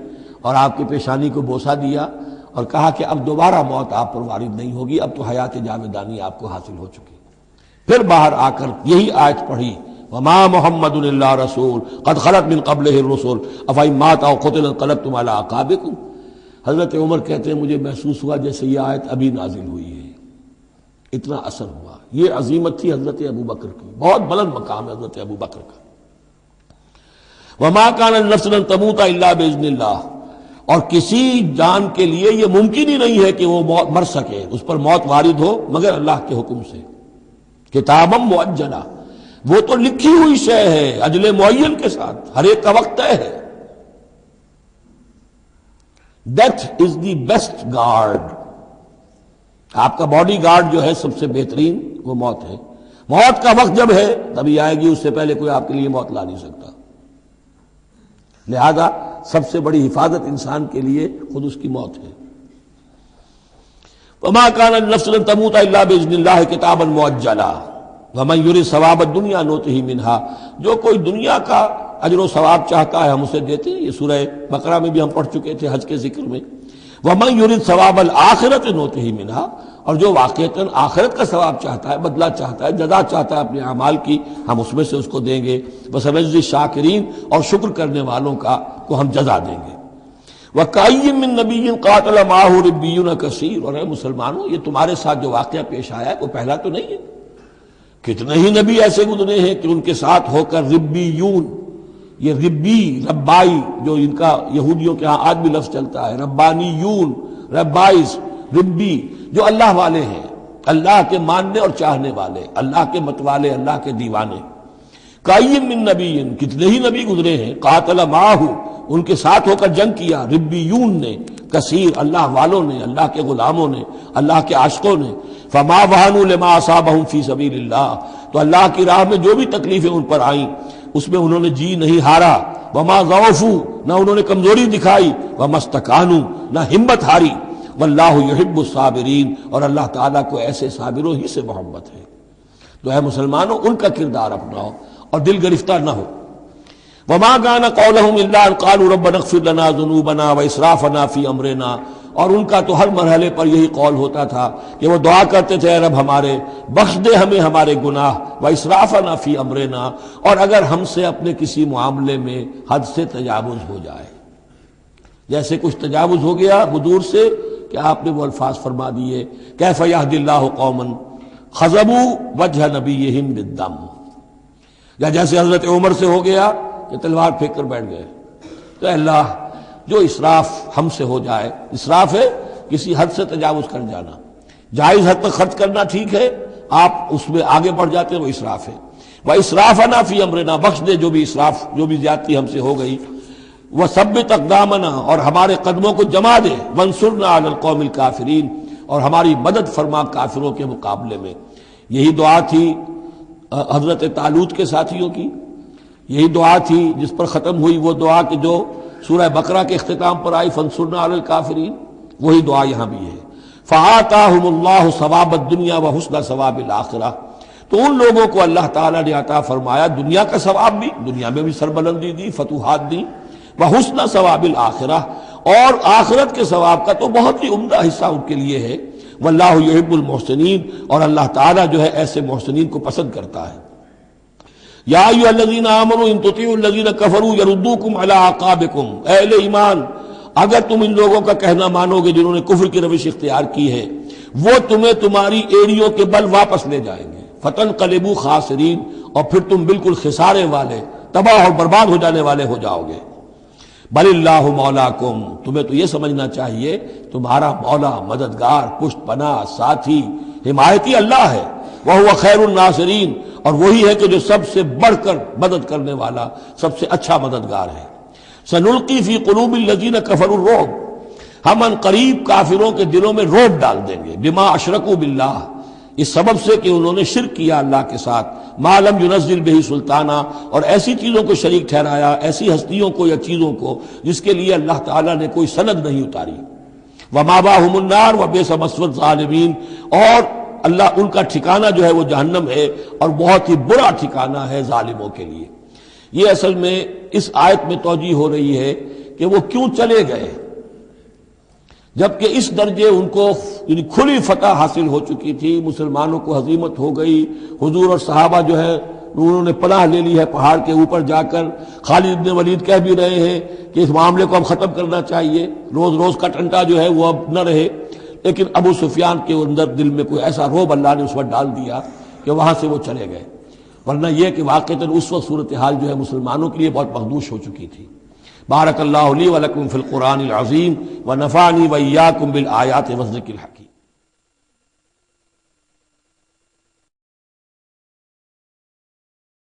اور آپ کی پیشانی کو بوسہ دیا اور کہا کہ اب دوبارہ موت آپ پر وارد نہیں ہوگی، اب تو حیات جاویدانی آپ کو حاصل ہو چکی۔ پھر باہر آ کر یہی آیت پڑھی، وما محمد الا رسول قد خلت من قبلہ الرسل افئن مات او قتل انقلبتم علی اعقابکم۔ حضرت عمر کہتے ہیں مجھے محسوس ہوا جیسے یہ آیت ابھی نازل ہوئی ہے، اتنا اثر ہوا۔ یہ عظیمت تھی حضرت ابو بکر کی، بہت بلند مقام ہے حضرت ابو بکر کا۔ وما كان لنفس ان تموت الا باذن اللہ، اور کسی جان کے لیے یہ ممکن ہی نہیں ہے کہ وہ مر سکے، اس پر موت وارد ہو مگر اللہ کے حکم سے۔ کتابا مؤجلہ، وہ تو لکھی ہوئی شے ہے اجل معین کے ساتھ، ہر ایک کا وقت طے ہے۔ Death is the best guard, آپ کا باڈی گارڈ جو ہے سب سے بہترین وہ موت ہے۔ موت کا وقت جب ہے تبھی آئے گی، اس سے پہلے کوئی آپ کے لیے موت لا نہیں سکتا۔ لہذا سب سے بڑی حفاظت انسان کے لیے خود اس کی موت ہے۔ وما كان لنفس ان تموت الا باذن اللہ کتابا مؤجلا، وَمَن يُرِدْ ثواب الدنیا نُؤْتِهِ مِنْهَا، جو کوئی دنیا کا اجر و ثواب چاہتا ہے ہم اسے دیتے ہیں۔ یہ سورہ بقرہ میں بھی ہم پڑھ چکے تھے حج کے ذکر میں۔ وَمَن يُرِدْ ثواب الآخرۃ نُؤْتِهِ مِنْهَا، اور جو واقعتاً آخرت کا ثواب چاہتا ہے، بدلہ چاہتا ہے، جزا چاہتا ہے اپنے اعمال کی، ہم اس میں سے اس کو دیں گے۔ وَسَنَجْزِي الشَّاكِرِينَ، اور شکر کرنے والوں کو ہم جزا دیں گے۔ وَكَأَيٍّ مِّن نَّبِيٍّ قَاتَلَ مَعَهُ رِبِّيُّونَ كَثِيرٌ، اور اے مسلمانوں یہ تمہارے ساتھ جو واقعہ پیش آیا ہے وہ پہلا تو نہیں ہے، کتنے ہی نبی ایسے گزرے ہیں کہ ان کے ساتھ ہو کر ربیون، یہ ربی ربائی جو ان کا یہودیوں کے ہاں آج بھی لفظ چلتا ہے، ربانیون ربائز ربی، جو اللہ والے ہیں، اللہ کے ماننے اور چاہنے والے، اللہ کے متوالے، اللہ کے دیوانے۔ کائین من نبی، کتنے ہی نبی گزرے ہیں، قاتل معاہ، ان کے ساتھ ہو کر جنگ کیا، ربیون نے، کثیر، اللہ والوں نے، اللہ کے غلاموں نے، اللہ کے عاشقوں نے۔ فما وہنوا لما اصابهم فی سبیل اللہ، تو اللہ کی راہ میں جو بھی تکلیفیں ان پر آئیں اس میں انہوں نے جی نہیں ہارا۔ وما ضعفوا، نہ انہوں نے کمزوری دکھائی، وما استکانوا، نہ ہمت ہاری۔ واللہ یحب الصابرین، اور اللہ تعالیٰ کو ایسے صابروں ہی سے محبت ہے۔ تو اے مسلمانوں ان کا کردار اپناؤ اور دل گرفتہ نہ ہو۔ وما كان قولهم الا ان قالوا ربنا اغفر لنا ذنوبنا واسرافنا في امرنا، اور ان کا تو ہر مرحلے پر یہی قول ہوتا تھا کہ وہ دعا کرتے تھے، اے رب ہمارے بخش دے ہمیں ہمارے گناہ، واسرافنا في امرنا، اور اگر ہم سے اپنے کسی معاملے میں حد سے تجاوز ہو جائے، جیسے کچھ تجاوز ہو گیا حضور سے کہ آپ نے وہ الفاظ فرما دیے، کیف یہدی اللہ قوما خضبوا وجہ نبیہم بالدم، یا جیسے حضرت عمر سے ہو گیا کہ تلوار پھینک کر بیٹھ گئے۔ تو اللہ جو اسراف ہم سے ہو جائے، اسراف ہے کسی حد سے تجاوز کر جانا، جائز حد تک خرچ کرنا ٹھیک ہے، آپ اس میں آگے بڑھ جاتے ہیں، وہ اسراف ہے۔ واسرافنا فی امرنا، بخش دے جو بھی اسراف، جو بھی زیادتی ہم سے ہو گئی۔ وثبت اقدامنا، اور ہمارے قدموں کو جما دے۔ وانصرنا علی القوم الکافرین، اور ہماری مدد فرما کافروں کے مقابلے میں۔ یہی دعا تھی حضرت طالوت کے ساتھیوں کی، یہی دعا تھی جس پر ختم ہوئی وہ دعا کہ جو سورہ بقرہ کے اختتام پر آئی، فانصرنا علی الکافرین، وہی دعا یہاں بھی ہے۔ فآتاہم اللہ ثواب الدنیا وحسن ثواب الآخرہ، تو ان لوگوں کو اللہ تعالیٰ نے عطا فرمایا دنیا کا ثواب بھی، دنیا میں بھی سربلندی دی، فتوحات دی، وحسن ثواب الآخرہ، اور آخرت کے ثواب کا تو بہت ہی عمدہ حصہ ان کے لیے ہے۔ واللہ یحب المحسنین، اور اللہ تعالیٰ جو ہے ایسے محسنین کو پسند کرتا ہے۔ یا ایھا الذین آمنوا ان تطیعوا الذین کفروا یردوکم علی اعقابکم، اے اہل ایمان اگر تم ان لوگوں کا کہنا مانو گے جنہوں نے کفر کی روش اختیار کی ہے، وہ تمہیں تمہاری ایڑیوں کے بل واپس لے جائیں گے، فتنقلبوا خاسرین، اور پھر تم بالکل خسارے والے، تباہ اور برباد ہو جانے والے ہو جاؤ گے۔ بل اللہ مولاکم، تمہیں تو یہ سمجھنا چاہیے تمہارا مولا، مددگار، پشت پناہ، ساتھی، حمایتی اللہ ہے۔ وہو خیر الناصرین، اور وہی ہے کہ جو سب سے بڑھ کر مدد کرنے والا، سب سے اچھا مددگار ہے۔ سنلقی فی قلوب الذین کفروا الرعب، ہم ان قریب کافروں کے دلوں میں رعب ڈال دیں گے، بما اشرکوا باللہ، اس سبب سے کہ انہوں نے شرک کیا اللہ کے ساتھ، ما لم ینزل بہ سلطانہ، اور ایسی چیزوں کو شریک ٹھہرایا، ایسی ہستیوں کو یا چیزوں کو جس کے لیے اللہ تعالیٰ نے کوئی سند نہیں اتاری۔ ومأواہم النار وبئس مثوی الظالمین، اور اللہ ان کا ٹھکانہ جو ہے وہ جہنم ہے، اور بہت ہی برا ٹھکانہ ہے ظالموں کے لیے۔ یہ اصل میں اس آیت میں توجیہ ہو رہی ہے کہ وہ کیوں چلے گئے، جبکہ اس درجے ان کو یعنی کھلی فتح حاصل ہو چکی تھی، مسلمانوں کو ہزیمت ہو گئی، حضور اور صحابہ جو ہے انہوں نے پناہ لے لی ہے پہاڑ کے اوپر جا کر۔ خالد بن ولید کہہ بھی رہے ہیں کہ اس معاملے کو اب ختم کرنا چاہیے، روز روز کا ٹنٹا جو ہے وہ اب نہ رہے، لیکن ابو سفیان کے اندر دل میں کوئی ایسا رعب اللہ نے اس وقت ڈال دیا کہ وہاں سے وہ چلے گئے، ورنہ یہ کہ واقعتاً اس وقت صورتحال جو ہے مسلمانوں کے لیے بہت مخدوش ہو چکی تھی۔ بارک اللہ لی ولکم فی القرآن العظیم ونفعنی وإیاکم بالآیات والذکر الحکیم۔